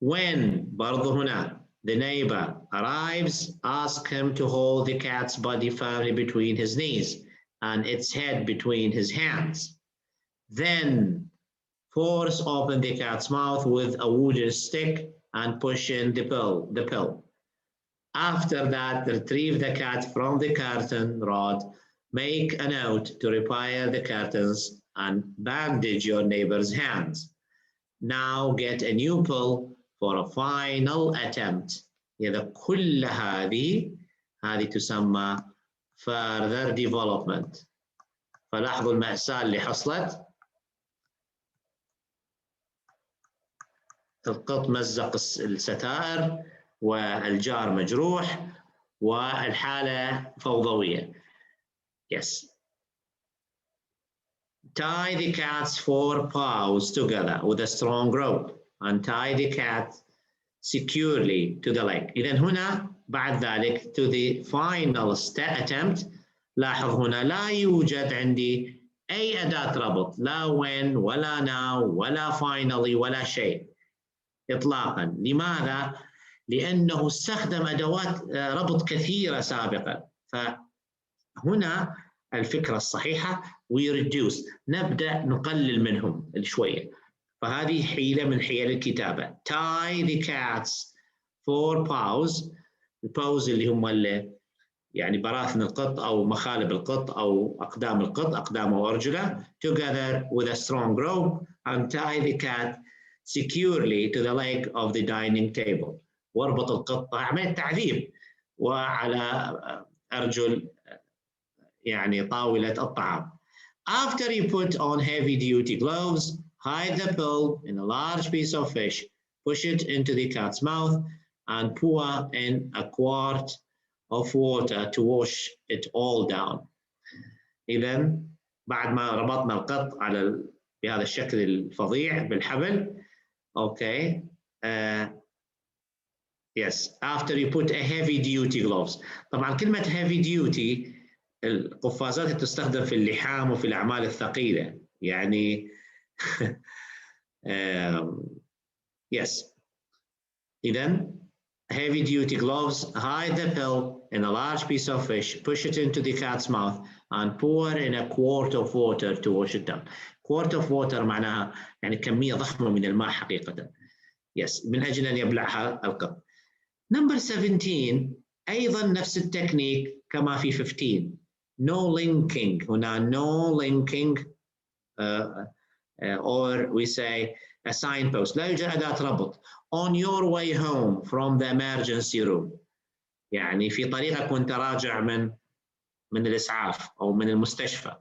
When برضو هنا the neighbor arrives, ask him to hold the cat's body firmly between his knees and its head between his hands. Then force open the cat's mouth with a wooden stick and push in the pill. After that, retrieve the cat from the curtain rod, make a note to repair the curtains and bandage your neighbor's hands. Now get a new pill for a final attempt. إذا كل هذه تسمى further development. فلاحظوا المأساة اللي حصلت. القط مزق الستائر والجار مجروح والحالة فوضوية. Yes. Tie the cat's 4 paws together with a strong rope and tie the cat securely to the leg. إذن هنا بعد ذلك to the final attempt. لاحظ هنا لا يوجد عندي أي أداة ربط، لا when ولا now ولا finally ولا شيء إطلاقا. لماذا؟ لأنه استخدم أدوات ربط كثيرة سابقا. فهنا الفكرة الصحيحة we reduce، نبدأ نقلل منهم شوية. فهذه حيلة من حيل الكتابة. tie the cat's 4 paws. الباوز اللي هم يعني براثن القط أو مخالب القط أو أقدام القط، أقدامه وأرجله. together with a strong rope and tie the cat securely to the leg of the dining table. واربط القط عملية تعذيب وعلى أرجل يعني طاولة الطعام. After you put on heavy duty gloves, hide the pill in a large piece of fish, push it into the cat's mouth and pour in a quart of water to wash it all down. إذن بعد ما ربطنا القط على بهذا الشكل الفظيع بالحبل. Okay. Yes. After you put a heavy duty gloves. طبعا كلمة heavy duty القفازات تستخدم في اللحام وفي الأعمال الثقيلة يعني. Yes. إذن heavy duty gloves, hide the pill in a large piece of fish, push it into the cat's mouth and pour in a quart of water to wash it down. quart of water معناها يعني كمية ضخمة من الماء حقيقة. Yes. من أجل أن يبلعها القط. Number 17 أيضا نفس التكنيك كما في 15. No linking. هنا no linking or we say a signpost. لا يوجد أداة ربط. On your way home from the emergency room. يعني في طريقك وانت راجع من الإسعاف أو من المستشفى.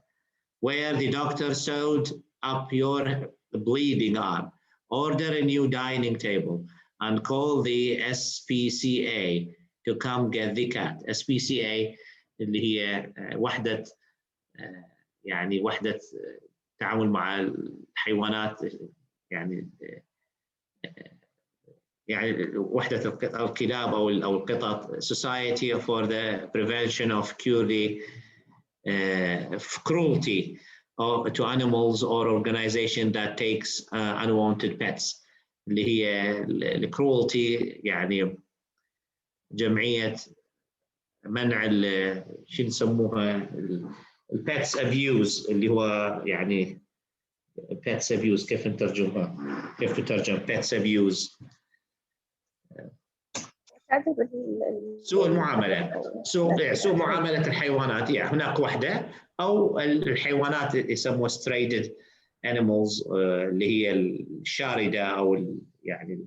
Where the doctor sewed up your bleeding arm. order a new dining table and call the SPCA to come get the cat. SPCA اللي هي وحدة يعني وحدة تعامل مع الحيوانات، يعني وحدة الكلاب أو القطط. Society for the Prevention of Cruelty to Animals or organization that takes unwanted pets. اللي هي الكرولتي، يعني جمعية منع شو نسموها البيتس ابيوز، اللي هو يعني بيتس ابيوز كيف نترجمها؟ كيف تترجم بيتس ابيوز؟ سوء المعاملة، سوء معاملة الحيوانات. يعني هناك وحدة أو الحيوانات يسموها stranded animals اللي هي الشاردة أو يعني.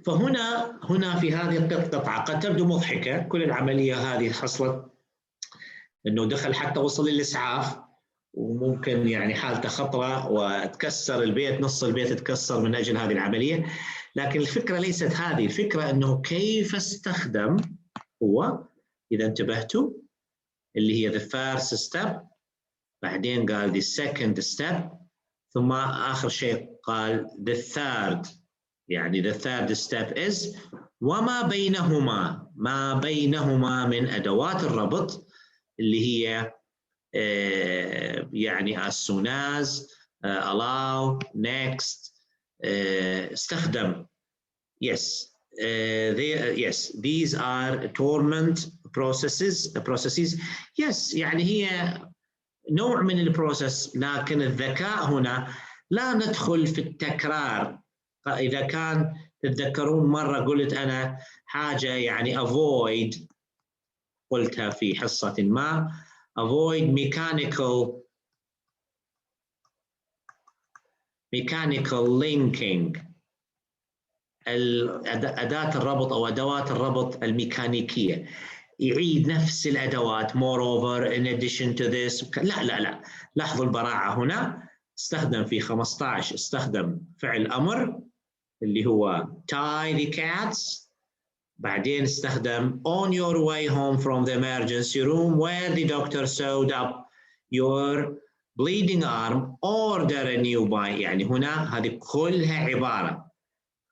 فهنا في هذه القطعة قد تبدو مضحكة، كل العملية هذه حصلت إنه دخل حتى وصل للإسعاف، وممكن يعني حالته خطرة وتكسر البيت، نص البيت تكسر من أجل هذه العملية. لكن الفكرة ليست هذه، الفكرة أنه كيف استخدم هو، إذا انتبهتوا، اللي هي the first step، بعدين قال the second step، ثم آخر شيء قال the third. يعني the third step is وما بينهما، ما بينهما من أدوات الربط اللي هي يعني as soon as, allow, next, استخدم. Yes, yes, these are torment processes. Yes, يعني هي نوع من البروسيس، لكن الذكاء هنا لا ندخل في التكرار. إذا كان تتذكرون مرة قلت أنا حاجة يعني avoid، قلتها في حصة ما، avoid mechanical linking، أداة الربط أو أدوات الربط الميكانيكية، يعيد نفس الأدوات moreover in addition to this. لا لاحظوا البراعة هنا. استخدم في 15 استخدم فعل أمر اللي هو tie the cats، بعدين استخدم on your way home from the emergency room where the doctor sewed up your bleeding arm, order a new bike. يعني هنا هذه كلها عبارة،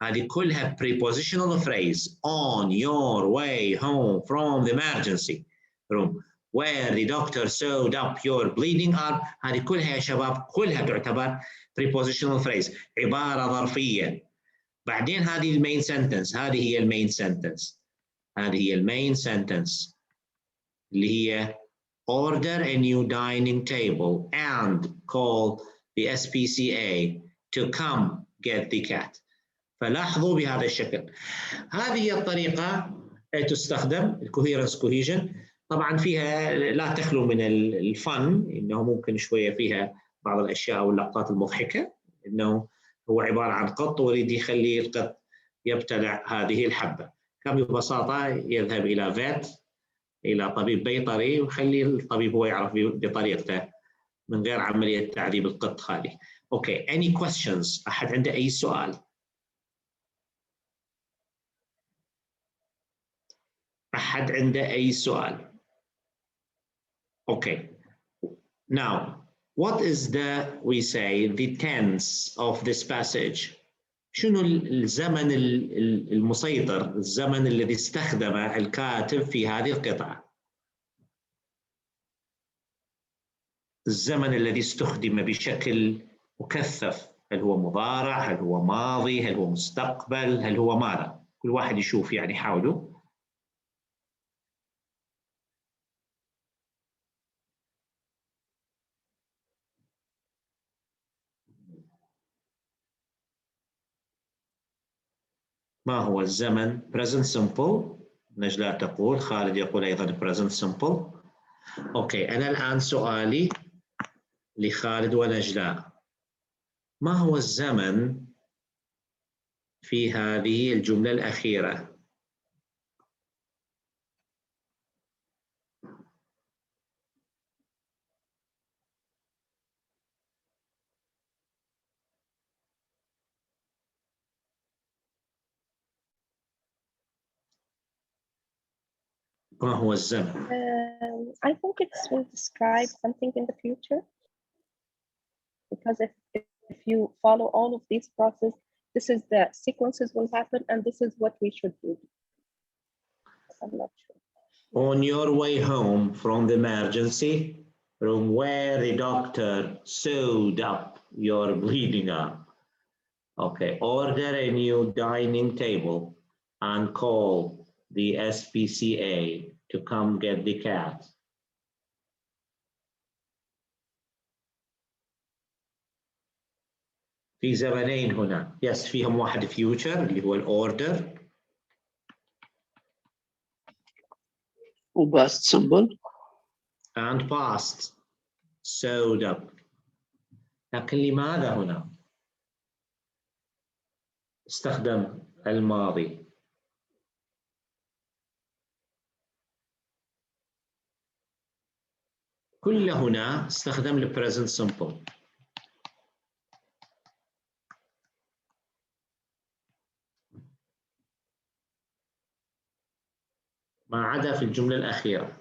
هذه كلها prepositional phrase on your way home from the emergency room where the doctor sewed up your bleeding arm. هذه كلها يا شباب كلها تعتبر prepositional phrase، عبارة ظرفية. بعدين هذه المين سنتنس، هذه هي المين سنتنس، هذه هي المين سنتنس اللي هي order a new dining table and call the SPCA to come get the cat. فلاحظوا بهذا الشكل. هذه هي الطريقة تستخدم الكوهيرنس كوهيجن. طبعا فيها لا تخلو من الفن، انه ممكن شوية فيها بعض الاشياء او اللقطات المضحكة، انه هو عبارة عن قط ويريد يخلي القط يبتلع هذه الحبة. كم ببساطة يذهب إلى فيت، إلى طبيب بيطري، ويخلي الطبيب هو يعرف بطريقته من غير عملية تعذيب القط هذه. أوكي، any questions؟ أحد عنده أي سؤال؟ أحد عنده أي سؤال؟ Okay. Now, what is the tense of this passage? شنو الزمن المسيطر، الزمن الذي استخدمه الكاتب في هذه القطعة؟ الزمن الذي استخدم بشكل مكثف، هل هو مضارع؟ هل هو ماضي؟ هل هو مستقبل؟ هل هو ماذا؟ كل واحد يشوف، يعني حاولوا. ما هو الزمن؟ present simple، نجلاء تقول، خالد يقول أيضا present simple. أوكي، أنا الآن سؤالي لخالد ونجلاء، ما هو الزمن في هذه الجملة الأخيرة؟ ما هو الزمن؟ I think it will describe something in the future, because if you follow all of these processes, this is the sequences will happen and this is what we should do. I'm not sure. On your way home from the emergency room where the doctor sewed up your bleeding arm. Okay, order a new dining table and call the SPCA to come get the cat. في زمنين هنا. Yes, فيهم واحد future اللي هو الorder. وباست سمبل. and past sewed up. لكن لماذا هنا استخدم الماضي؟ كل هنا استخدم ال present simple. ما عدا في الجملة الأخيرة.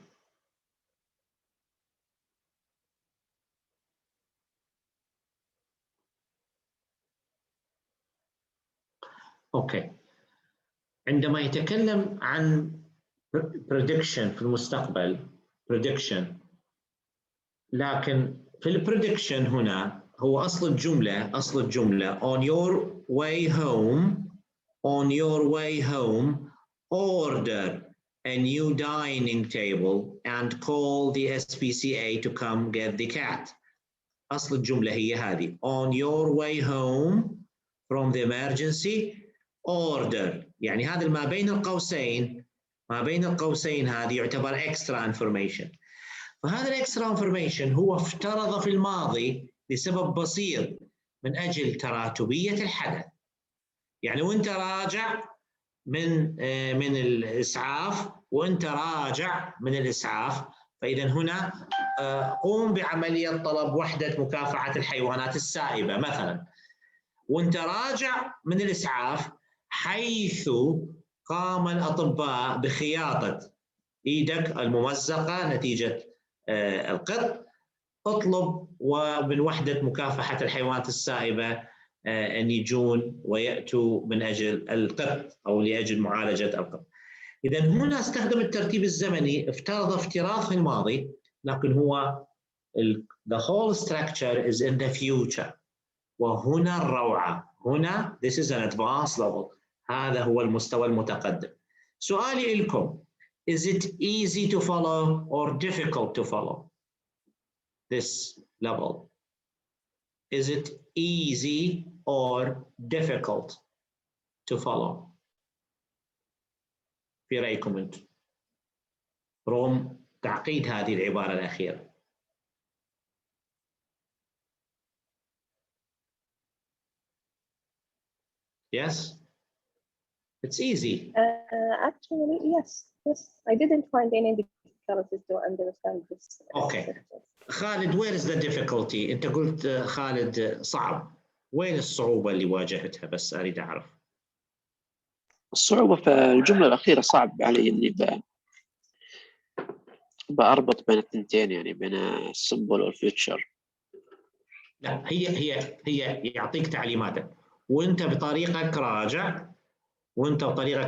أوكي. عندما يتكلم عن prediction في المستقبل prediction، لكن في البريدكشن هنا هو أصل الجملة on your way home order a new dining table and call the SPCA to come get the cat. أصل الجملة هي هذه on your way home from the emergency order. يعني هذا ما بين القوسين هذه يعتبر extra information. فهذا الاكسترا انفورميشن هو افترض في الماضي لسبب بسيط من اجل تراتبيه الحدث. يعني وانت راجع من الاسعاف وانت راجع من الاسعاف، فاذا هنا قوم بعمليه طلب وحده مكافحه الحيوانات السائبه مثلا. وانت راجع من الاسعاف حيث قام الاطباء بخياطه ايدك الممزقه نتيجه القط، اطلب ومن وحدة مكافحة الحيوانات السائبة أن يجون ويأتوا من أجل القط أو لأجل معالجة القط. إذا هنا استخدم الترتيب الزمني، افترض في الماضي، لكن هو the whole structure is in the future. وهنا الروعة، هنا this is an advanced level. هذا هو المستوى المتقدم. سؤالي لكم: is it easy to follow or difficult to follow this level? Is it easy or difficult to follow? في رأيكم أنتم رغم تعقيد هذه العبارة الأخيرة؟ Yes, it's easy. Actually, yes. I didn't find any difficulties to understand this. Okay. خالد, where is the difficulty? أنت قلت خالد صعب. وين الصعوبة اللي واجهتها؟ بس أريد أعرف. الصعوبة في الجملة الأخيرة صعب علي إني بأربط بين الثنتين، يعني بين السمبل والفيوتشر. لا، هي يعطيك تعليماتك وأنت بطريقك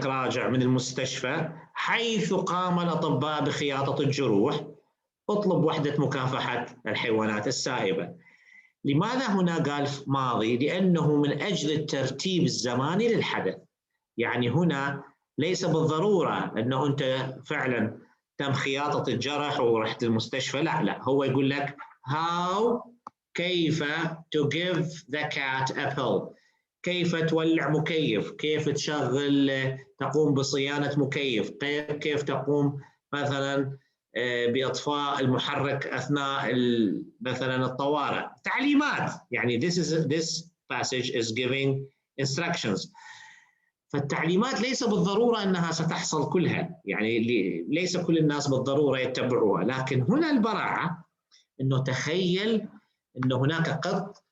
راجع من المستشفى حيث قام الأطباء بخياطة الجروح، اطلب وحدة مكافحة الحيوانات السائبة. لماذا هنا قال ماضي؟ لأنه من أجل الترتيب الزماني للحدث. يعني هنا ليس بالضرورة أنه أنت فعلا تم خياطة الجرح ورحت المستشفى، لا، هو يقول لك كيف to give the cat a pill، كيف تولع مكيف، كيف تقوم بصيانة مكيف، كيف تقوم مثلا بإطفاء المحرك أثناء مثلا الطوارئ. تعليمات، يعني this passage is giving instructions. فالتعليمات ليس بالضرورة أنها ستحصل كلها، يعني ليس كل الناس بالضرورة يتبعوها، لكن هنا البراعة أنه تخيل أنه هناك قط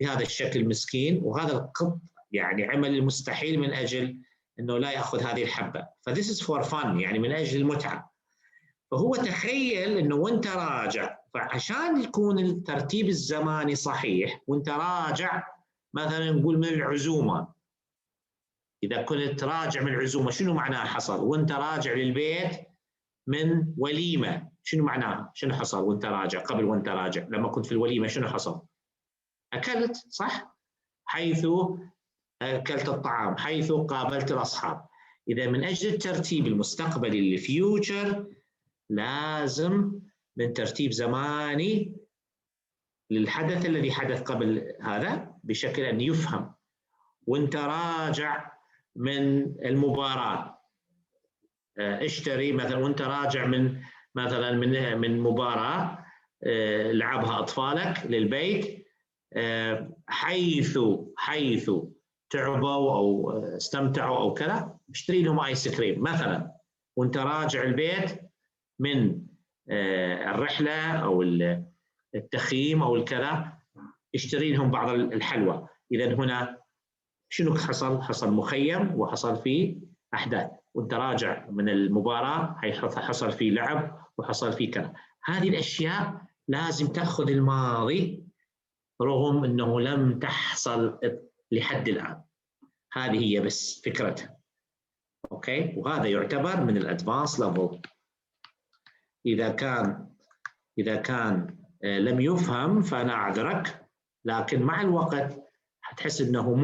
بهذا الشكل مسكين، وهذا القط يعني عمل المستحيل من أجل أنه لا يأخذ هذه الحبة. فthis is for fun، يعني من أجل المتعة. فهو تخيل انه وانت راجع، فعشان يكون الترتيب الزماني صحيح وانت راجع مثلا نقول من العزومه، اذا كنت راجع من العزومه شنو معناه حصل؟ وانت راجع للبيت من وليمه شنو معناه؟ شنو حصل وانت راجع؟ قبل وانت راجع لما كنت في الوليمه شنو حصل؟ اكلت، صح؟ حيث اكلت الطعام، حيث قابلت الاصحاب. اذا من اجل الترتيب المستقبلي الفيوتشر لازم من ترتيب زماني للحدث الذي حدث قبل هذا بشكل ان يفهم. وانت راجع من المباراه اشتري مثلا، وانت راجع من مثلا من مباراه لعبها اطفالك للبيت، حيث تعبوا او استمتعوا او كذا، اشتري لهم ايس كريم مثلا. وانت راجع البيت من الرحله او التخييم او الكذا، اشتري لهم بعض الحلوى. اذا هنا شنو حصل؟ حصل مخيم وحصل فيه احداث. وانت راجع من المباراه حصل فيه لعب وحصل فيه كذا. هذه الاشياء لازم تاخذ الماضي رغم انه لم تحصل لحد الان. هذه هي بس فكرتها. اوكي، وهذا يعتبر من الادفانس ليفل. اذا كان لم يفهم فانا اعذرك، لكن مع الوقت حتحس انه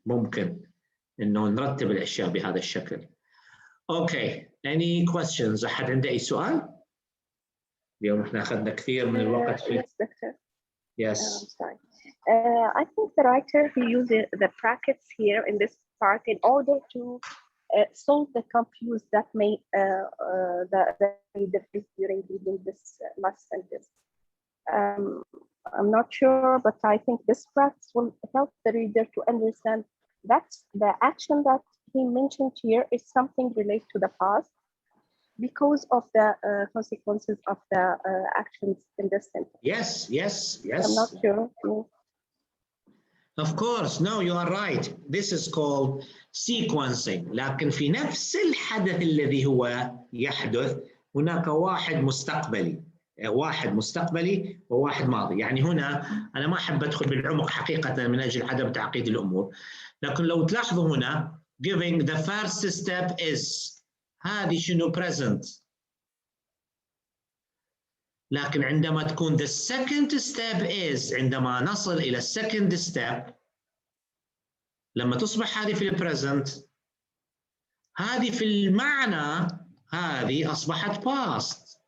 ممكن انه نرتب الاشياء بهذا الشكل. اوكي، any questions؟ احد عنده اي سؤال؟ اليوم احنا اخذنا كثير من الوقت في Yes, doctor. Yes. Sorry. I think the writer he uses the brackets here in this part in order to solve the confuse that may the reader face during reading this last sentence. I'm not sure, but I think this practice will help the reader to understand that the action that he mentioned here is something related to the past because of the consequences of the actions in this sentence. Yes. I'm not sure. Of course, no, you are right. This is called sequencing. لكن في نفس الحدث الذي هو يحدث هناك واحد مستقبلي وواحد ماضي. يعني هنا أنا ما أحب أدخل بالعمق حقيقة من أجل عدم تعقيد الأمور، لكن لو تلاحظوا هنا giving the first step is، هذه شنو؟ present. لكن عندما تكون the second step is، عندما نصل إلى second step لما تصبح هذه في البريزنت، هذه في المعنى هذه أصبحت past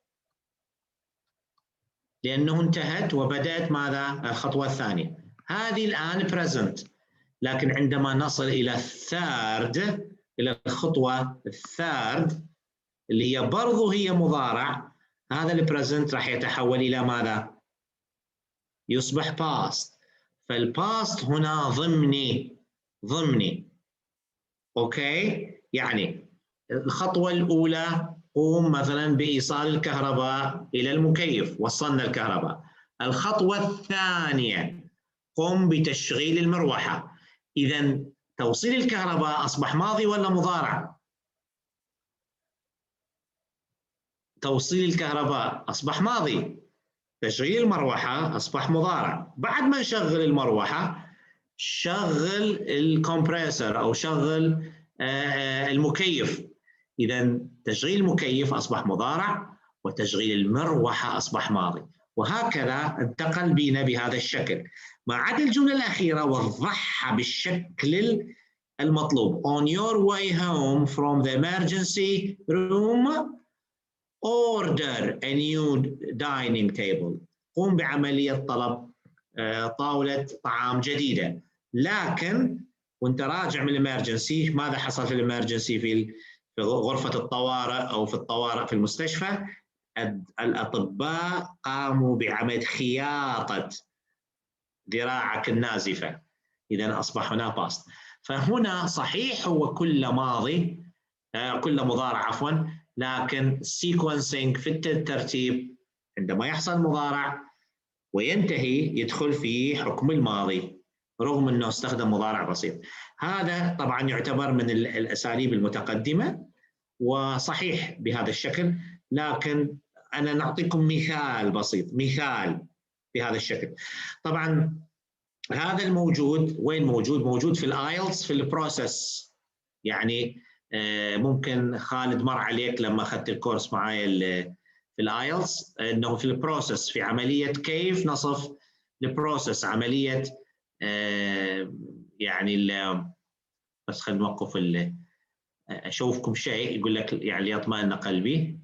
لأنه انتهت وبدأت ماذا؟ الخطوة الثانية. هذه الآن present، لكن عندما نصل إلى الثيرد، إلى الخطوة الثيرد اللي هي برضو هي مضارع، هذا البريزنت راح يتحول إلى ماذا؟ يصبح past. فالباست هنا ضمني. اوكي، يعني الخطوة الأولى قوم مثلا بإيصال الكهرباء إلى المكيف، وصلنا الكهرباء. الخطوة الثانية قم بتشغيل المروحة. إذا توصيل الكهرباء أصبح ماضي ولا مضارع؟ توصيل الكهرباء أصبح ماضي، تشغيل المروحة أصبح مضارع. بعد ما نشغل المروحة شغل الكمبريسور أو شغل المكيف. إذا تشغيل المكيف أصبح مضارع وتشغيل المروحة أصبح ماضي، وهكذا انتقل بنا بهذا الشكل. ما عدا الجملة الأخيرة وضحها بالشكل المطلوب. On your way home from the emergency room order a new dining table. قم بعملية طلب طاولة طعام جديدة. لكن وانت راجع من الامرجنسي، ماذا حصل في الامرجنسي؟ في غرفة الطوارئ أو في الطوارئ في المستشفى، الأطباء قاموا بعملية خياطة ذراعك النازفة. إذا أصبح هنا باست. فهنا صحيح هو كل ماضي كل مضارع عفوا، لكن sequencing في الترتيب عندما يحصل مضارع وينتهي يدخل في حكم الماضي رغم أنه استخدم مضارع بسيط. هذا طبعا يعتبر من الأساليب المتقدمة وصحيح بهذا الشكل، لكن أنا نعطيكم مثال بسيط، مثال بهذا الشكل. طبعا هذا الموجود وين موجود؟ موجود في الايلتس في البروسيس. يعني ممكن خالد مر عليك لما اخذت الكورس معايا في الايلتس انه في البروسيس، في عمليه كيف نصف البروسيس، عمليه يعني بس خلينا نوقف اشوفكم شيء يقول لك يعني ليطمئن قلبي.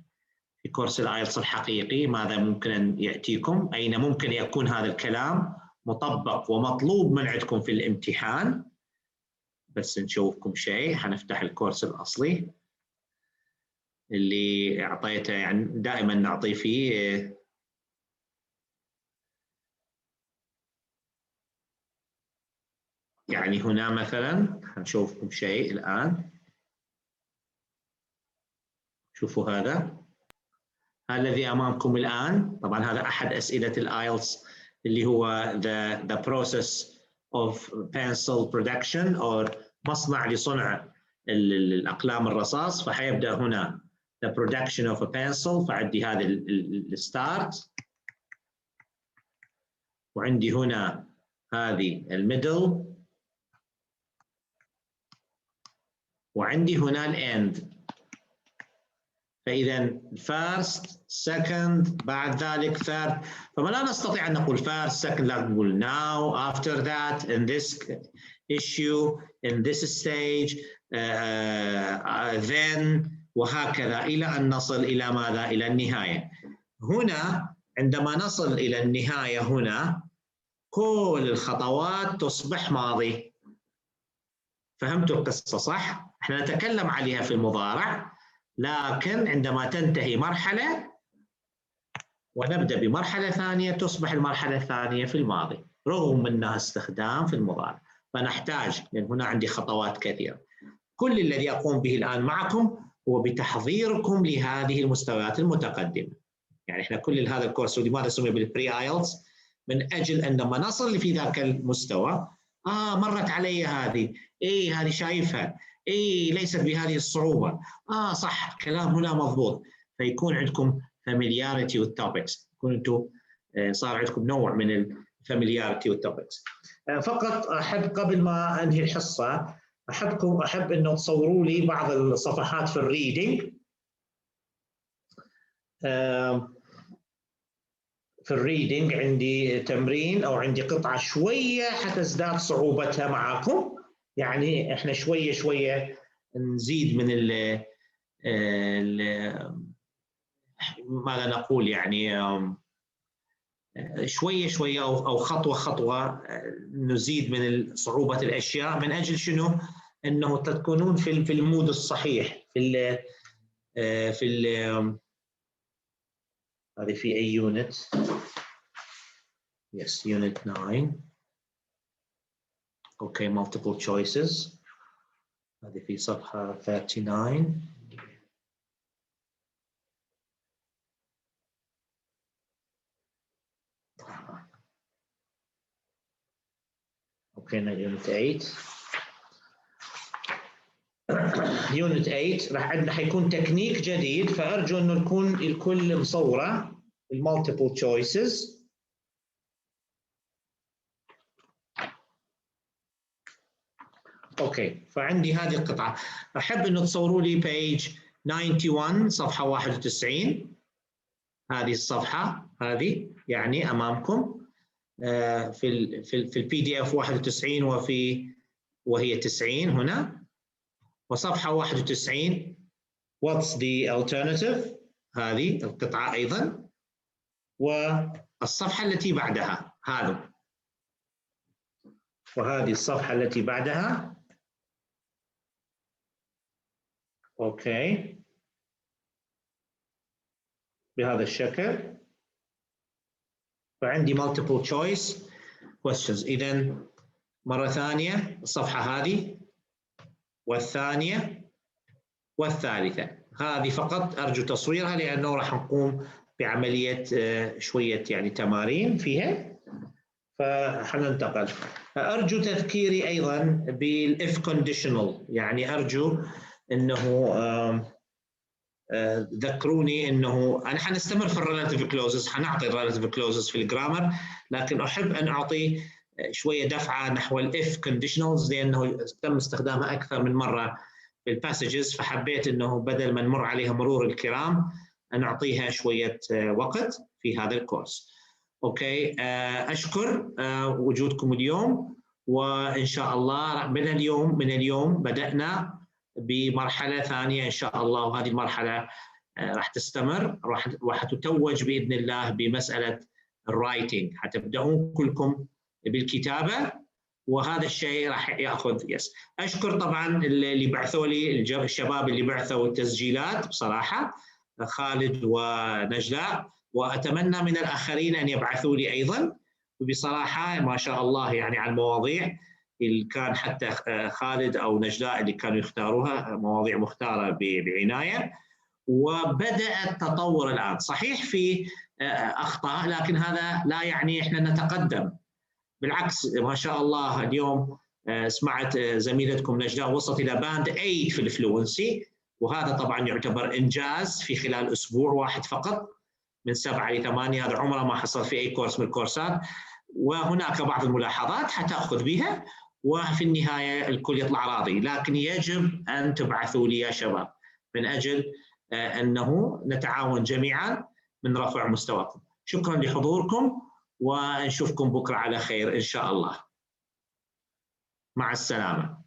في كورس الايلتس الحقيقي ماذا ممكن ان ياتيكم؟ اين ممكن يكون هذا الكلام مطبق ومطلوب من عندكم في الامتحان؟ بس نشوفكم شيء. حنفتح الكورس الاصلي اللي اعطيته، يعني دائما نعطي فيه يعني هنا مثلا حنشوفكم شيء الان. شوفوا هذا الذي امامكم الان. طبعا هذا احد اسئله الايلتس اللي هو the process of pencil production or مصنع لصنع الاقلام الرصاص. فحيبدا هنا the production of a pencil، فعندي هذا الستارت، وعندي هنا هذه الميدل، وعندي هنا الاند. فإذا first second بعد ذلك third. فما لا نستطيع أن نقول first second، لا نقول now after that in this issue in this stage then وهكذا إلى أن نصل إلى ماذا؟ إلى النهاية. هنا عندما نصل إلى النهاية هنا كل الخطوات تصبح ماضي. فهمتوا القصة صح؟ احنا نتكلم عليها في المضارع، لكن عندما تنتهي مرحلة ونبدأ بمرحلة ثانية تصبح المرحلة الثانية في الماضي، رغم أنها استخدام في المضارع. فنحتاج، لأن هنا عندي خطوات كثيرة. كل الذي أقوم به الآن معكم هو بتحضيركم لهذه المستويات المتقدمة. يعني احنا كل هذا الكورس ولماذا سمي بالبري ايلتس؟ من أجل أن لما نصل في ذاك المستوى مرت علي هذه، هذه شايفها، ليست بهذه الصعوبة، صح كلام هنا مضبوط. فيكون عندكم familiarity with topics، يكون انتم صار عندكم نوع من familiarity with topics. فقط أحب قبل ما أنهي الحصة أحب أنه تصوروا لي بعض الصفحات في الريدنج. في الريدنج عندي تمرين أو عندي قطعة شوية حتزداد صعوبتها معكم. يعني احنا شوية نزيد من ماذا نقول، يعني شوية أو خطوة نزيد من صعوبة الأشياء. من أجل شنو؟ أنه تكونون في المود الصحيح. هذه في أي يونت؟ Yes, unit 9. Okay, multiple choices. هذه في صفحة 39. Okay, now unit 8. unit 8 راح حيكون تكنيك جديد، فأرجو إنه يكون الكل مصورة المالتيبل choices. اوكي، فعندي هذه القطعة. أحب إنه تصوروا لي page 91 صفحة 91. هذه الصفحة هذه يعني أمامكم في البي دي اف 91 وهي 90 هنا، وصفحة 91 what's the alternative، هذه القطعة أيضا، والصفحة التي بعدها هذا، وهذه الصفحة التي بعدها. اوكي بهذا الشكل. فعندي multiple choice questions. إذا مرة ثانية الصفحة هذه والثانية والثالثة، هذه فقط أرجو تصويرها لأنه راح نقوم بعملية شوية يعني تمارين فيها. فحننتقل. أرجو تذكيري أيضا بالإف conditional، يعني أرجو أنه ذكروني انه انا حنستمر في الريلاتيف كلوزز، حنعطي الريلاتيف كلوزز في الجرامر، لكن احب ان اعطي شويه دفعه نحو الاف كونديشنالز لانه تم استخدامها اكثر من مره في الباسجز، فحبيت انه بدل ما نمر عليها مرور الكرام نعطيها شويه وقت في هذا الكورس. اوكي، اشكر وجودكم اليوم، وان شاء الله من اليوم بدأنا بمرحله ثانيه ان شاء الله، وهذه المرحله راح تستمر، راح تتوج باذن الله بمساله الرايتنج، حتبدأون كلكم بالكتابه، وهذا الشيء راح ياخذ اشكر طبعا اللي بعثوا لي، الشباب اللي بعثوا التسجيلات بصراحه، خالد ونجلاء، واتمنى من الاخرين ان يبعثوا لي ايضا، وبصراحه ما شاء الله يعني على المواضيع اللي كان حتى خالد او نجلاء اللي كانوا يختاروها مواضيع مختاره بعنايه، وبدأ التطور الان، صحيح في اخطاء لكن هذا لا يعني احنا نتقدم، بالعكس ما شاء الله اليوم سمعت زميلتكم نجلاء وصلت الى باند 8 في الفلوينسي، وهذا طبعا يعتبر انجاز في خلال اسبوع واحد فقط من 7 ل 8، هذا عمره ما حصل في اي كورس من الكورسات، وهناك بعض الملاحظات حتاخذ بها، وفي النهايه الكل يطلع راضي، لكن يجب ان تبعثوا لي يا شباب من اجل انه نتعاون جميعا من رفع مستواكم. شكرا لحضوركم، ونشوفكم بكره على خير ان شاء الله. مع السلامه.